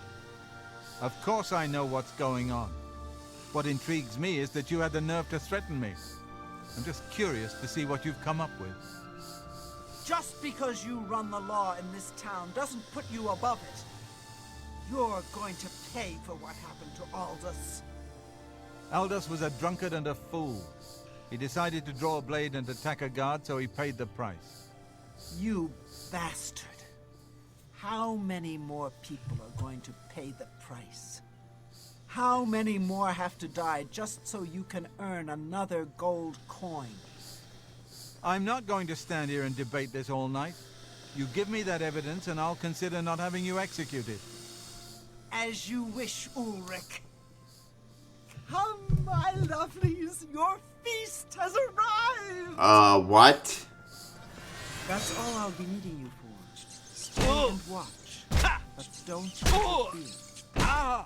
Of course I know what's going on. What intrigues me is that you had the nerve to threaten me. I'm just curious to see what you've come up with. Just because you run the law in this town doesn't put you above it. You're going to pay for what happened to Aldous. Aldous was a drunkard and a fool. He decided to draw a blade and attack a guard, so he paid the price. You bastard. How many more people are going to pay the price? How many more have to die just so you can earn another gold coin? I'm not going to stand here and debate this all night. You give me that evidence and I'll consider not having you executed. As you wish, Ulrich. Come, my lovelies, your feast has arrived! What? That's all I'll be needing you for. Stay and watch. But don't interfere.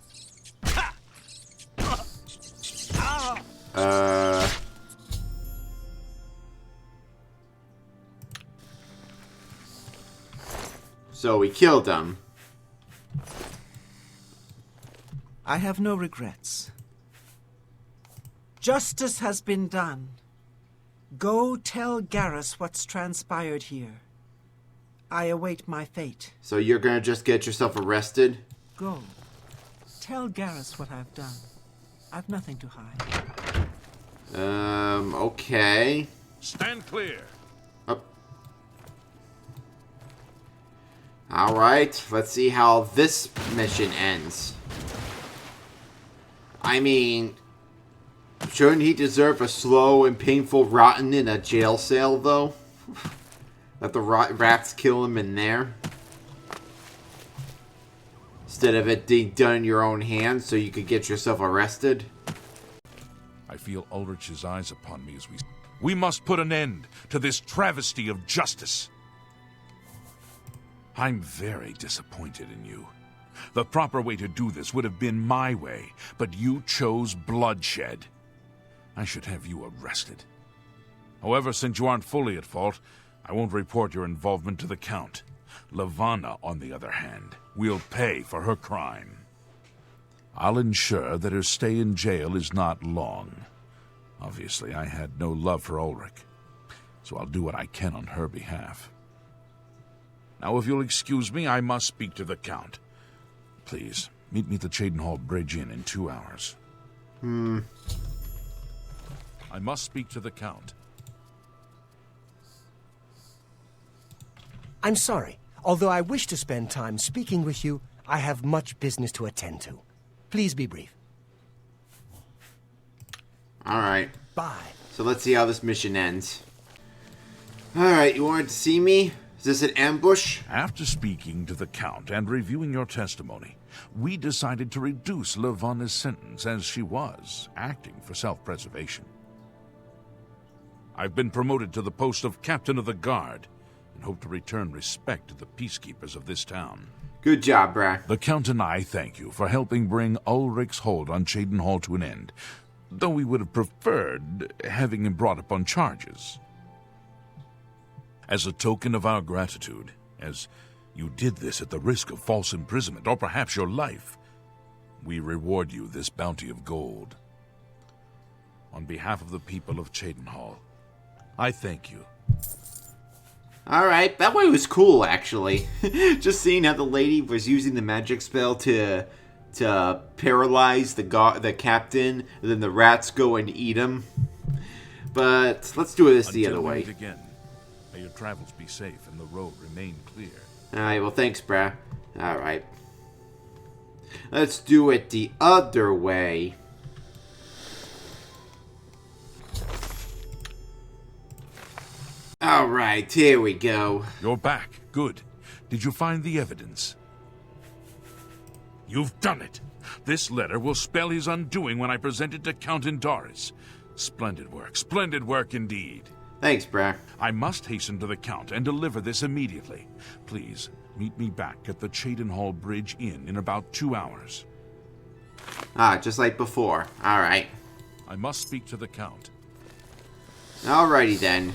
So we killed him. I have no regrets. Justice has been done. Go tell Garrus what's transpired here. I await my fate. So you're gonna just get yourself arrested? Go. Tell Garrus what I've done. I've nothing to hide. Okay. Stand clear. Oh. Alright, let's see how this mission ends. I mean, shouldn't he deserve a slow and painful rotting in a jail cell, though? Let the rats kill him in there. Instead of it being done in your own hands so you could get yourself arrested. I feel Ulrich's eyes upon me as we must put an end to this travesty of justice. I'm very disappointed in you. The proper way to do this would have been my way, but you chose bloodshed. I should have you arrested. However, since you aren't fully at fault, I won't report your involvement to the Count. Levana, on the other hand, will pay for her crime. I'll ensure that her stay in jail is not long. Obviously, I had no love for Ulrich. so I'll do what I can on her behalf. Now, if you'll excuse me, I must speak to the Count. Please, meet me at the Cyrodiil Bridge Inn in 2 hours. I must speak to the Count. I'm sorry. Although I wish to spend time speaking with you, I have much business to attend to. Please be brief. Alright. Bye. So let's see how this mission ends. Alright, you wanted to see me? Is this an ambush? After speaking to the Count and reviewing your testimony, we decided to reduce Levana's sentence as she was acting for self-preservation. I've been promoted to the post of Captain of the Guard and hope to return respect to the peacekeepers of this town. Good job, brah. The Count and I thank you for helping bring Ulrich's hold on Cyrodiil to an end, though we would have preferred having him brought up on charges. As a token of our gratitude, as you did this at the risk of false imprisonment or perhaps your life, we reward you this bounty of gold. On behalf of the people of Cyrodiil, I thank you. Alright, that way was cool, actually. Just seeing how the lady was using the magic spell to paralyze the captain, and then the rats go and eat him. But let's do this the other way. Again, may your travels be safe and the road remain clear. Alright, well thanks, brah. Alright. Let's do it the other way. Alright, here we go. You're back. Good. Did you find the evidence? You've done it. This letter will spell his undoing when I present it to Count Indaris. Splendid work indeed. Thanks, brah. I must hasten to the Count and deliver this immediately. Please, meet me back at the Cyrodiil Bridge Inn in about 2 hours. Ah, just like before. Alright. I must speak to the Count. Alrighty then.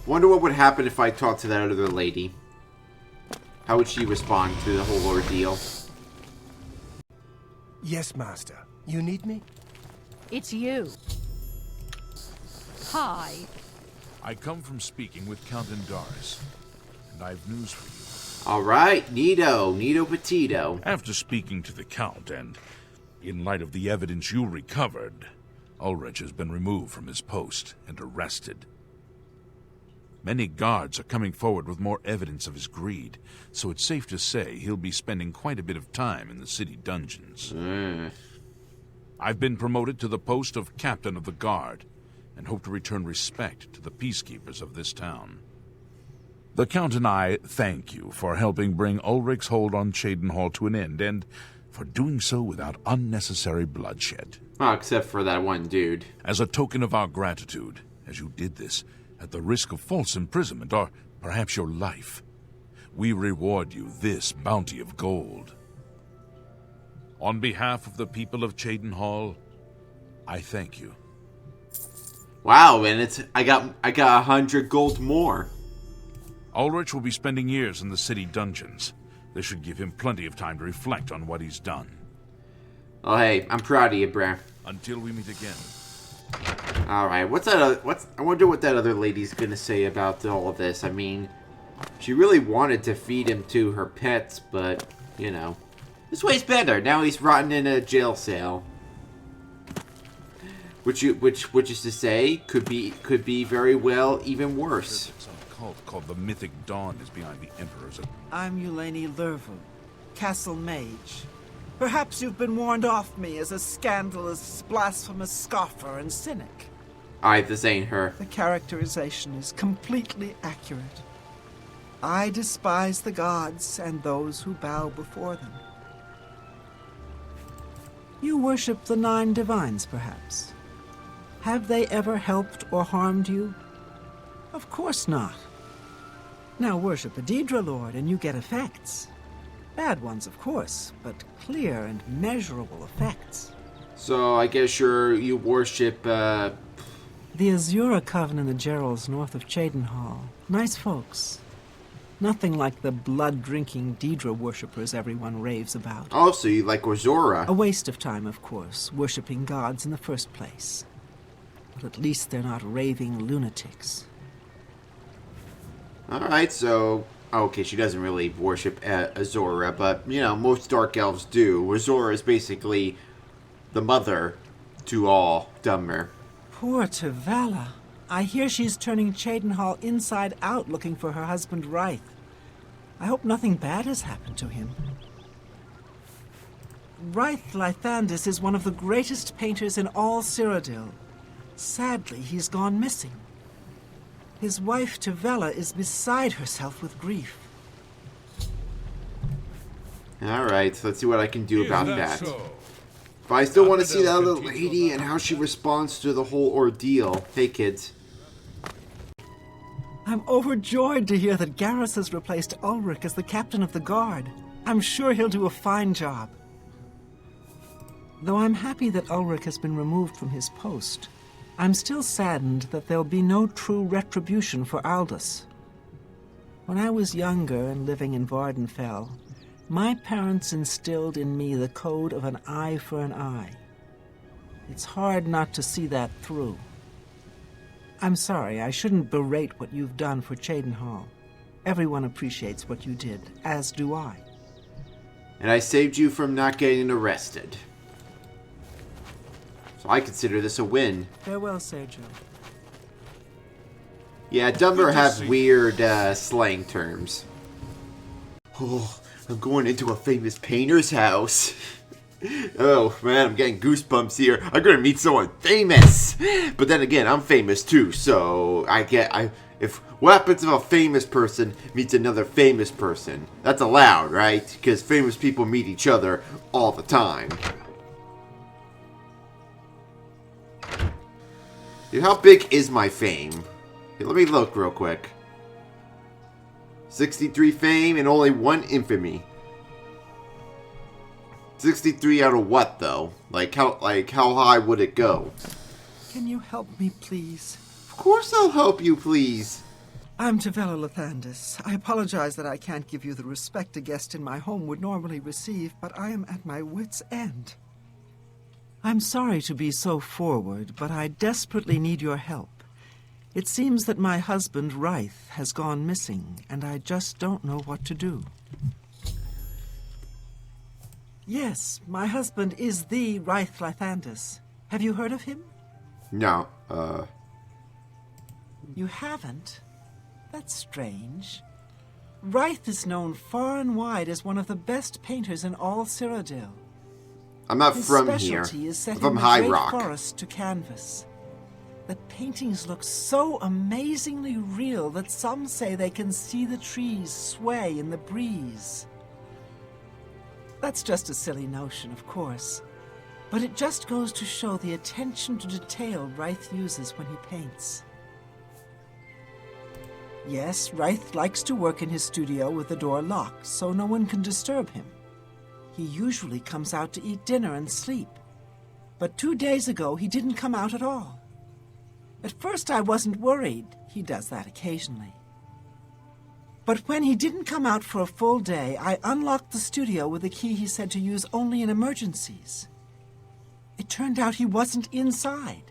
Wonder what would happen if I talked to that other lady. How would she respond to the whole ordeal? Yes, Master. You need me? It's you. Hi. I come from speaking with Count Indaris, and I have news for you. Alright, Neato Petito. After speaking to the Count, and in light of the evidence you recovered, Ulrich has been removed from his post and arrested. Many guards are coming forward with more evidence of his greed, so it's safe to say he'll be spending quite a bit of time in the city dungeons. I've been promoted to the post of Captain of the Guard, and hope to return respect to the peacekeepers of this town. The Count and I thank you for helping bring Ulrich's hold on Cyrodiil to an end, and for doing so without unnecessary bloodshed. Oh, except for that one dude. As a token of our gratitude, as you did this, at the risk of false imprisonment, or perhaps your life, we reward you this bounty of gold. On behalf of the people of Cyrodiil, I thank you. Wow, and I got 100 gold more. Ulrich will be spending years in the city dungeons. This should give him plenty of time to reflect on what he's done. Oh hey, I'm proud of you, bruh. Until we meet again. Alright, I wonder what that other lady's gonna say about all of this. I mean, she really wanted to feed him to her pets, but, you know. This way's better. Now he's rotting in a jail cell. Which is to say, could be very well even worse. Some cult called the Mythic Dawn is behind the Emperor's... I'm Eulaine Lervo, Castle Mage. Perhaps you've been warned off me as a scandalous, blasphemous scoffer and cynic. Alright, this ain't her. The characterization is completely accurate. I despise the gods and those who bow before them. You worship the 9 divines, perhaps. Have they ever helped or harmed you? Of course not. Now worship a Daedra Lord and you get effects. Bad ones, of course, but clear and measurable effects. So I guess you worship the Azura Coven in the Gerals north of Cyrodiil. Nice folks. Nothing like the blood-drinking Daedra worshippers everyone raves about. Oh, so you like Azura. A waste of time, of course, worshipping gods in the first place. But at least they're not raving lunatics. Alright, so... Okay, she doesn't really worship Azora, but, you know, most Dark Elves do. Azora is basically the mother to all Dunmer. Poor Tavala. I hear she's turning Cheydinhal inside out looking for her husband Ryth. I hope nothing bad has happened to him. Ryth Lythandis is one of the greatest painters in all Cyrodiil. Sadly, he's gone missing. His wife, Tavala, is beside herself with grief. Alright, so let's see what I can do Is about that that. so? But I still want to see that Cyrodiil other can teach lady us and how how to she fight. responds to the whole ordeal. Hey, kids. I'm overjoyed to hear that Garrus has replaced Ulrich as the captain of the guard. I'm sure he'll do a fine job. Though I'm happy that Ulrich has been removed from his post, I'm still saddened that there'll be no true retribution for Aldous. When I was younger and living in Vardenfell, my parents instilled in me the code of an eye for an eye. It's hard not to see that through. I'm sorry, I shouldn't berate what you've done for Cheydinhal. Everyone appreciates what you did, as do I. And I saved you from not getting arrested. So I consider this a win. Farewell, Sergio. Yeah, Dunmer have see. weird slang terms. Oh, I'm going into a famous painter's house. Oh man, I'm getting goosebumps here. I'm gonna meet someone famous. But then again, I'm famous too, so if what happens if a famous person meets another famous person? That's allowed, right? Because famous people meet each other all the time. Dude, how big is my fame? Here, let me look real quick. 63 fame and only 1 infamy. 63 out of what, though? Like how high would it go? Can you help me, please? Of course I'll help you, please. I'm Tavala Lathandis. I apologize that I can't give you the respect a guest in my home would normally receive, but I am at my wit's end. I'm sorry to be so forward, but I desperately need your help. It seems that my husband, Ryth, has gone missing, and I just don't know what to do. Yes, my husband is the Ryth Lythandis. Have you heard of him? No, You haven't? That's strange. Ryth is known far and wide as one of the best painters in all Cyrodiil. I'm not His from here. specialty is I'm setting from the High great Rock. forest to canvas. The paintings look so amazingly real that some say they can see the trees sway in the breeze. That's just a silly notion, of course. But it just goes to show the attention to detail Ryth uses when he paints. Yes, Ryth likes to work in his studio with the door locked, so no one can disturb him. He usually comes out to eat dinner and sleep. But 2 days ago, he didn't come out at all. At first, I wasn't worried. He does that occasionally. But when he didn't come out for a full day, I unlocked the studio with a key he said to use only in emergencies. It turned out he wasn't inside.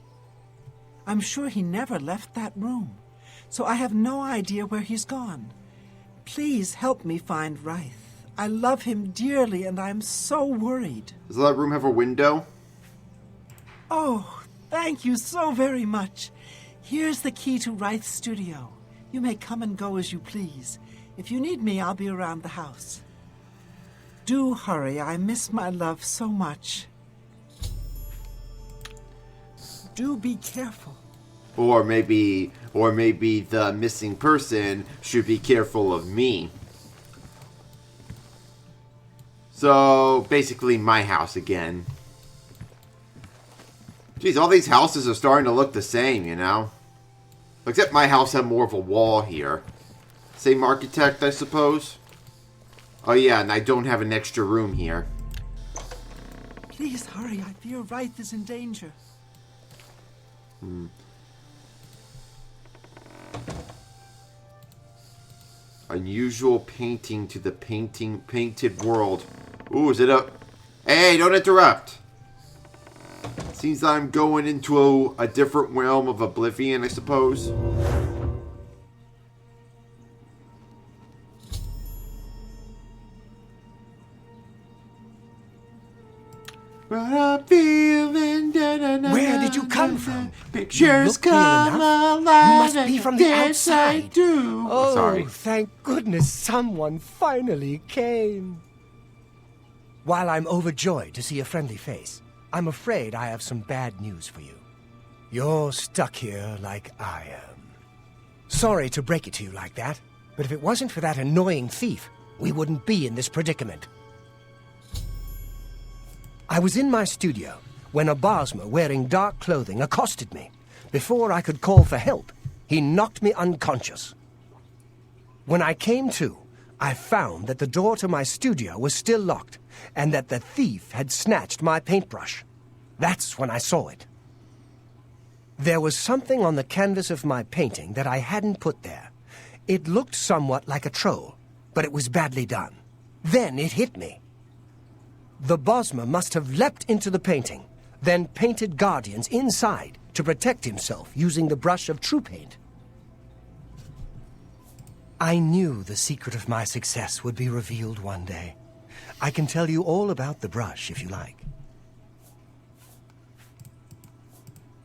I'm sure he never left that room, so I have no idea where he's gone. Please help me find Ryth. I love him dearly, and I'm so worried. Does that room have a window? Oh, thank you so very much. Here's the key to Ryth's studio. You may come and go as you please. If you need me, I'll be around the house. Do hurry. I miss my love so much. Do be careful. Or maybe the missing person should be careful of me. So, basically my house again. Geez, all these houses are starting to look the same, you know? Except my house had more of a wall here. Same architect, I suppose? Oh yeah, and I don't have an extra room here. Please hurry. I fear Ryth is in danger. Unusual painting to the painted world. Ooh, is it up? Hey, don't interrupt! Seems I'm going into a different realm of oblivion, I suppose. What I'm feeling. Where did you come from? Pictures You look near come enough. alive. You must be from the Yes, I outside. do. Oh, Sorry. thank goodness someone finally came. While I'm overjoyed to see a friendly face, I'm afraid I have some bad news for you. You're stuck here like I am. Sorry to break it to you like that, but if it wasn't for that annoying thief, we wouldn't be in this predicament. I was in my studio when a Bosmer wearing dark clothing accosted me. Before I could call for help, he knocked me unconscious. When I came to, I found that the door to my studio was still locked and that the thief had snatched my paintbrush. That's when I saw it. There was something on the canvas of my painting that I hadn't put there. It looked somewhat like a troll, but it was badly done. Then it hit me. The Bosmer must have leapt into the painting, then painted guardians inside to protect himself using the brush of true paint. I knew the secret of my success would be revealed one day. I can tell you all about the brush if you like.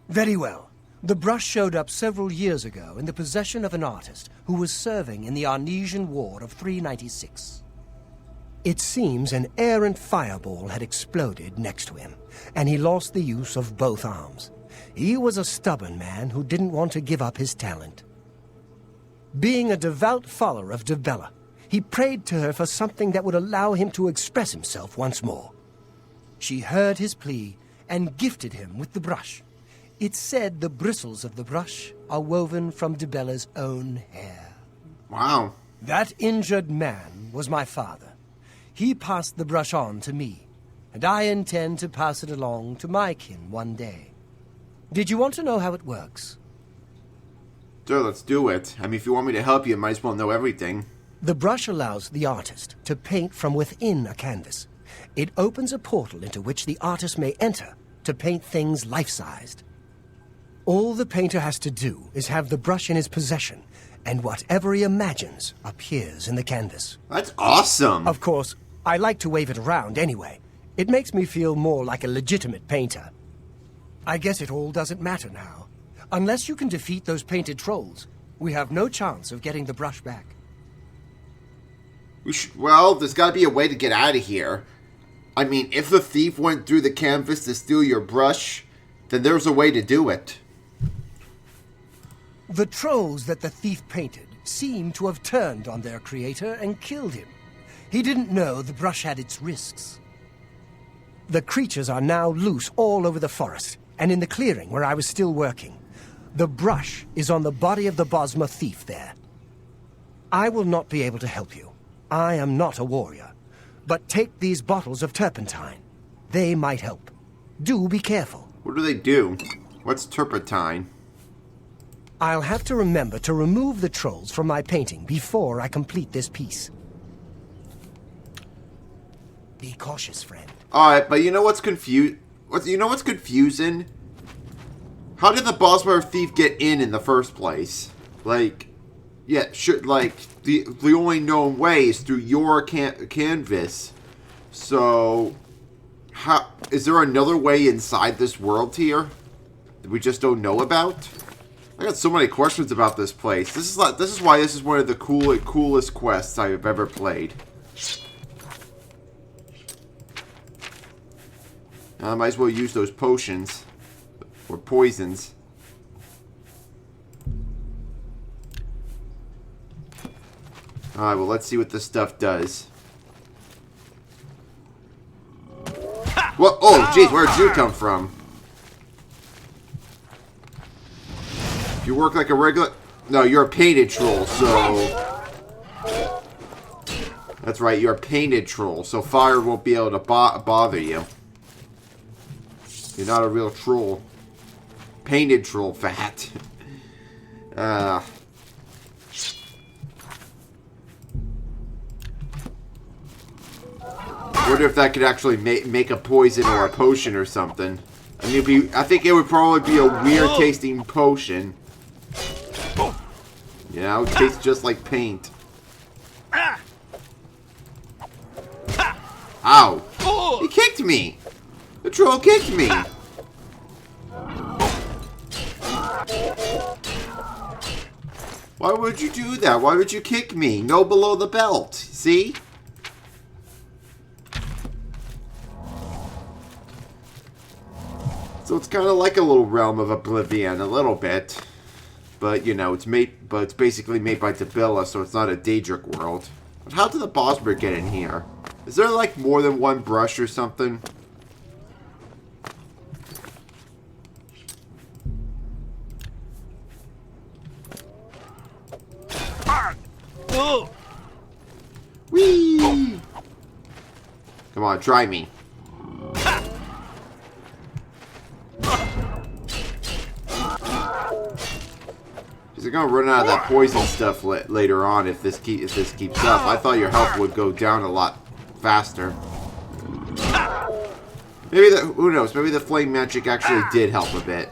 Very well. The brush showed up several years ago in the possession of an artist who was serving in the Arnesian War of 396. It seems an errant fireball had exploded next to him, and he lost the use of both arms. He was a stubborn man who didn't want to give up his talent. Being a devout follower of Dibella, he prayed to her for something that would allow him to express himself once more. She heard his plea and gifted him with the brush. It's said the bristles of the brush are woven from Dibella's own hair. Wow. That injured man was my father. He passed the brush on to me, and I intend to pass it along to my kin one day. Did you want to know how it works? Sure, let's do it. I mean, if you want me to help you, might as well know everything. The brush allows the artist to paint from within a canvas. It opens a portal into which the artist may enter to paint things life-sized. All the painter has to do is have the brush in his possession, and whatever he imagines appears in the canvas. That's awesome. Of course, I like to wave it around anyway. It makes me feel more like a legitimate painter. I guess it all doesn't matter now. Unless you can defeat those painted trolls, we have no chance of getting the brush back. Well, there's got to be a way to get out of here. I mean, if the thief went through the canvas to steal your brush, then there's a way to do it. The trolls that the thief painted seem to have turned on their creator and killed him. He didn't know the brush had its risks. The creatures are now loose all over the forest, and in the clearing where I was still working. The brush is on the body of the Bosmer thief there. I will not be able to help you. I am not a warrior. But take these bottles of turpentine. They might help. Do be careful. What do they do? What's turpentine? I'll have to remember to remove the trolls from my painting before I complete this piece. Be cautious, friend. Alright, but you know what's confusing? How did the Bosmer thief get in the first place? Like, yeah, sure, like, the only known way is through your canvas. So, how is there another way inside this world here that we just don't know about? I got so many questions about this place. This is why this is one of the coolest quests I have ever played. I might as well use those potions. Or poisons. Alright, well, let's see what this stuff does. What? Oh, jeez, where did you come from? You work like a regular... No, you're a painted troll, so... That's right, you're a painted troll, so fire won't be able to bother you. You're not a real troll. Painted troll fat. Wonder if that could actually make a poison or a potion or something. I mean, I think it would probably be a weird tasting potion. You know, it tastes just like paint. Ow! He kicked me! The troll kicked me! Why would you do that? Why would you kick me? No below the belt. See? So it's kind of like a little realm of Oblivion, a little bit. But, you know, it's basically made by Tabilla, so it's not a Daedric world. But how did the Bosmer get in here? Is there, like, more than one brush or something? Whee! Come on, try me. They're gonna run out of that poison stuff later on if this keeps up. I thought your health would go down a lot faster. Maybe who knows? Maybe the flame magic actually did help a bit.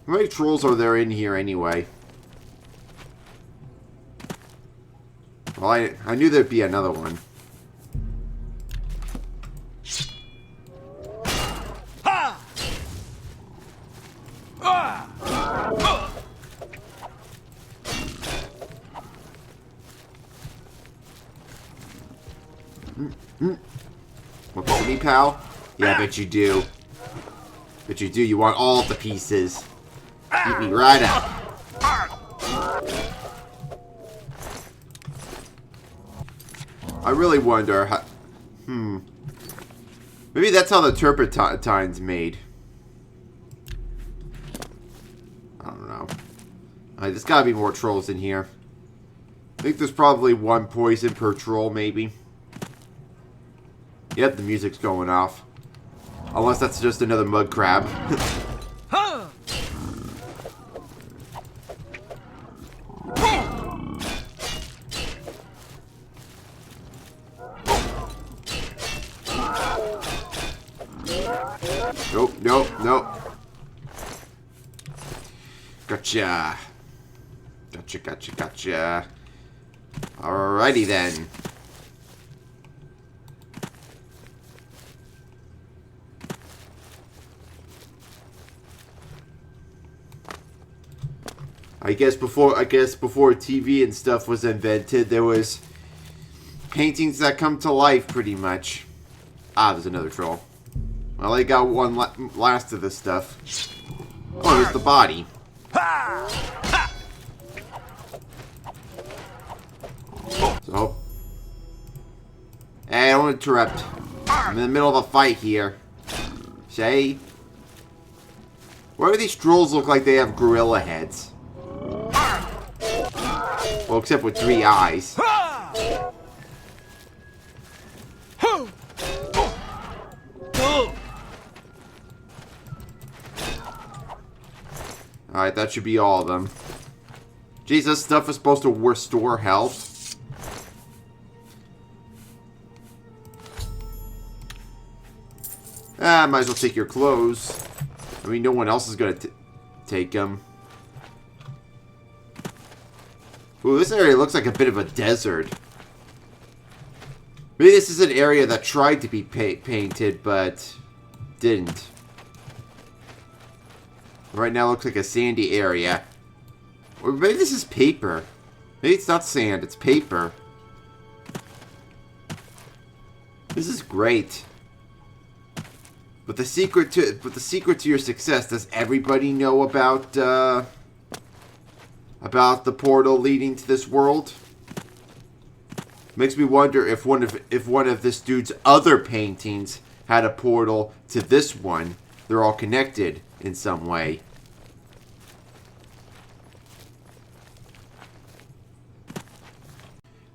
How many trolls are there in here anyway? Well, I knew there'd be another one. Want to me, pal? Yeah, I bet you do. Bet you do. You want all the pieces. Eat me right up. I really wonder how... Maybe that's how the turpentine's made. I don't know. There's gotta be more trolls in here. I think there's probably one poison per troll, maybe. Yep, the music's going off. Unless that's just another mud crab. Nope, nope, nope. Gotcha. Gotcha, gotcha, gotcha. Alrighty then. I guess before TV and stuff was invented, there was paintings that come to life pretty much. Ah, there's another troll. Well, I got one last of this stuff. Oh, there's the body. So, hey, don't interrupt. I'm in the middle of a fight here. Say, why do these trolls look like they have gorilla heads? Well, except with 3 eyes. Alright, that should be all of them. Jeez, this stuff is supposed to restore health. Ah, might as well take your clothes. I mean, no one else is going to take them. Ooh, this area looks like a bit of a desert. Maybe this is an area that tried to be painted, but didn't. Right now it looks like a sandy area. Or maybe this is paper. Maybe it's not sand, it's paper. This is great. But the secret to your success, does everybody know about the portal leading to this world? Makes me wonder if one of this dude's other paintings had a portal to this one. They're all connected in some way.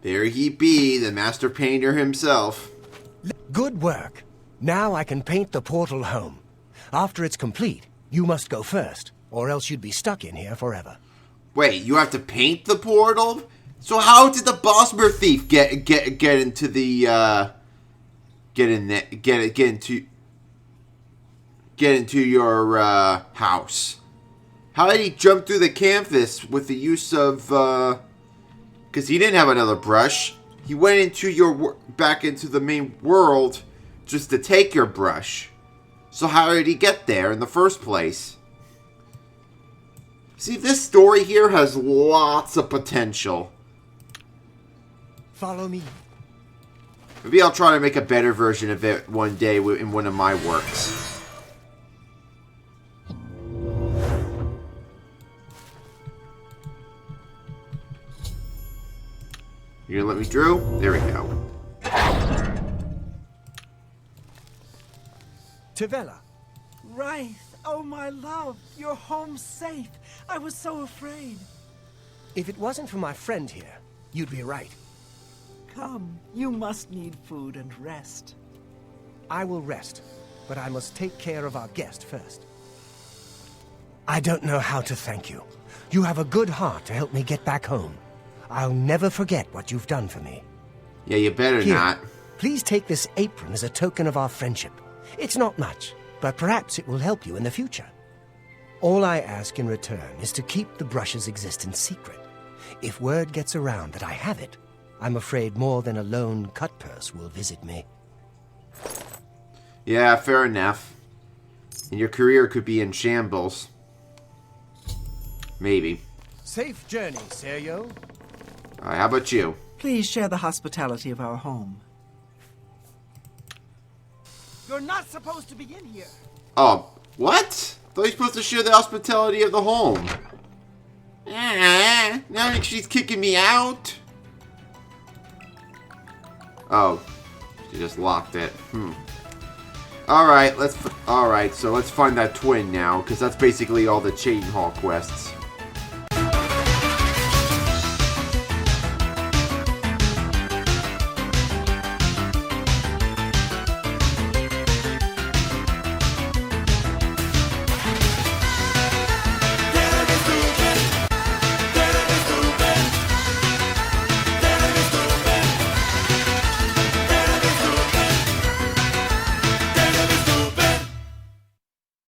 There he be, the master painter himself. Good work. Now I can paint the portal home. After it's complete, you must go first, or else you'd be stuck in here forever. Wait, you have to paint the portal? So how did the Bosmer thief get into the get into your house? How did he jump through the canvas with the use of because he didn't have another brush. He went into back into the main world just to take your brush. So how did he get there in the first place? See, this story here has lots of potential. Follow me. Maybe I'll try to make a better version of it one day in one of my works. You gonna let me through? There we go. Tavella. Right. Oh, my love. You're home safe. I was so afraid. If it wasn't for my friend here, you'd be right. Come. You must need food and rest. I will rest, but I must take care of our guest first. I don't know how to thank you. You have a good heart to help me get back home. I'll never forget what you've done for me. Yeah, you better Here, not. please take this apron as a token of our friendship. It's not much, but perhaps it will help you in the future. All I ask in return is to keep the brush's existence secret. If word gets around that I have it, I'm afraid more than a lone cut purse will visit me. Yeah, fair enough. And your career could be in shambles. Maybe. Safe journey, Seryo. How about you? Please share the hospitality of our home. You're not supposed to be in here. Oh, what? I thought you were supposed to share the hospitality of the home. Now she's kicking me out. Oh, she just locked it. Alright, so let's find that twin now, because that's basically all the Chain Hall quests.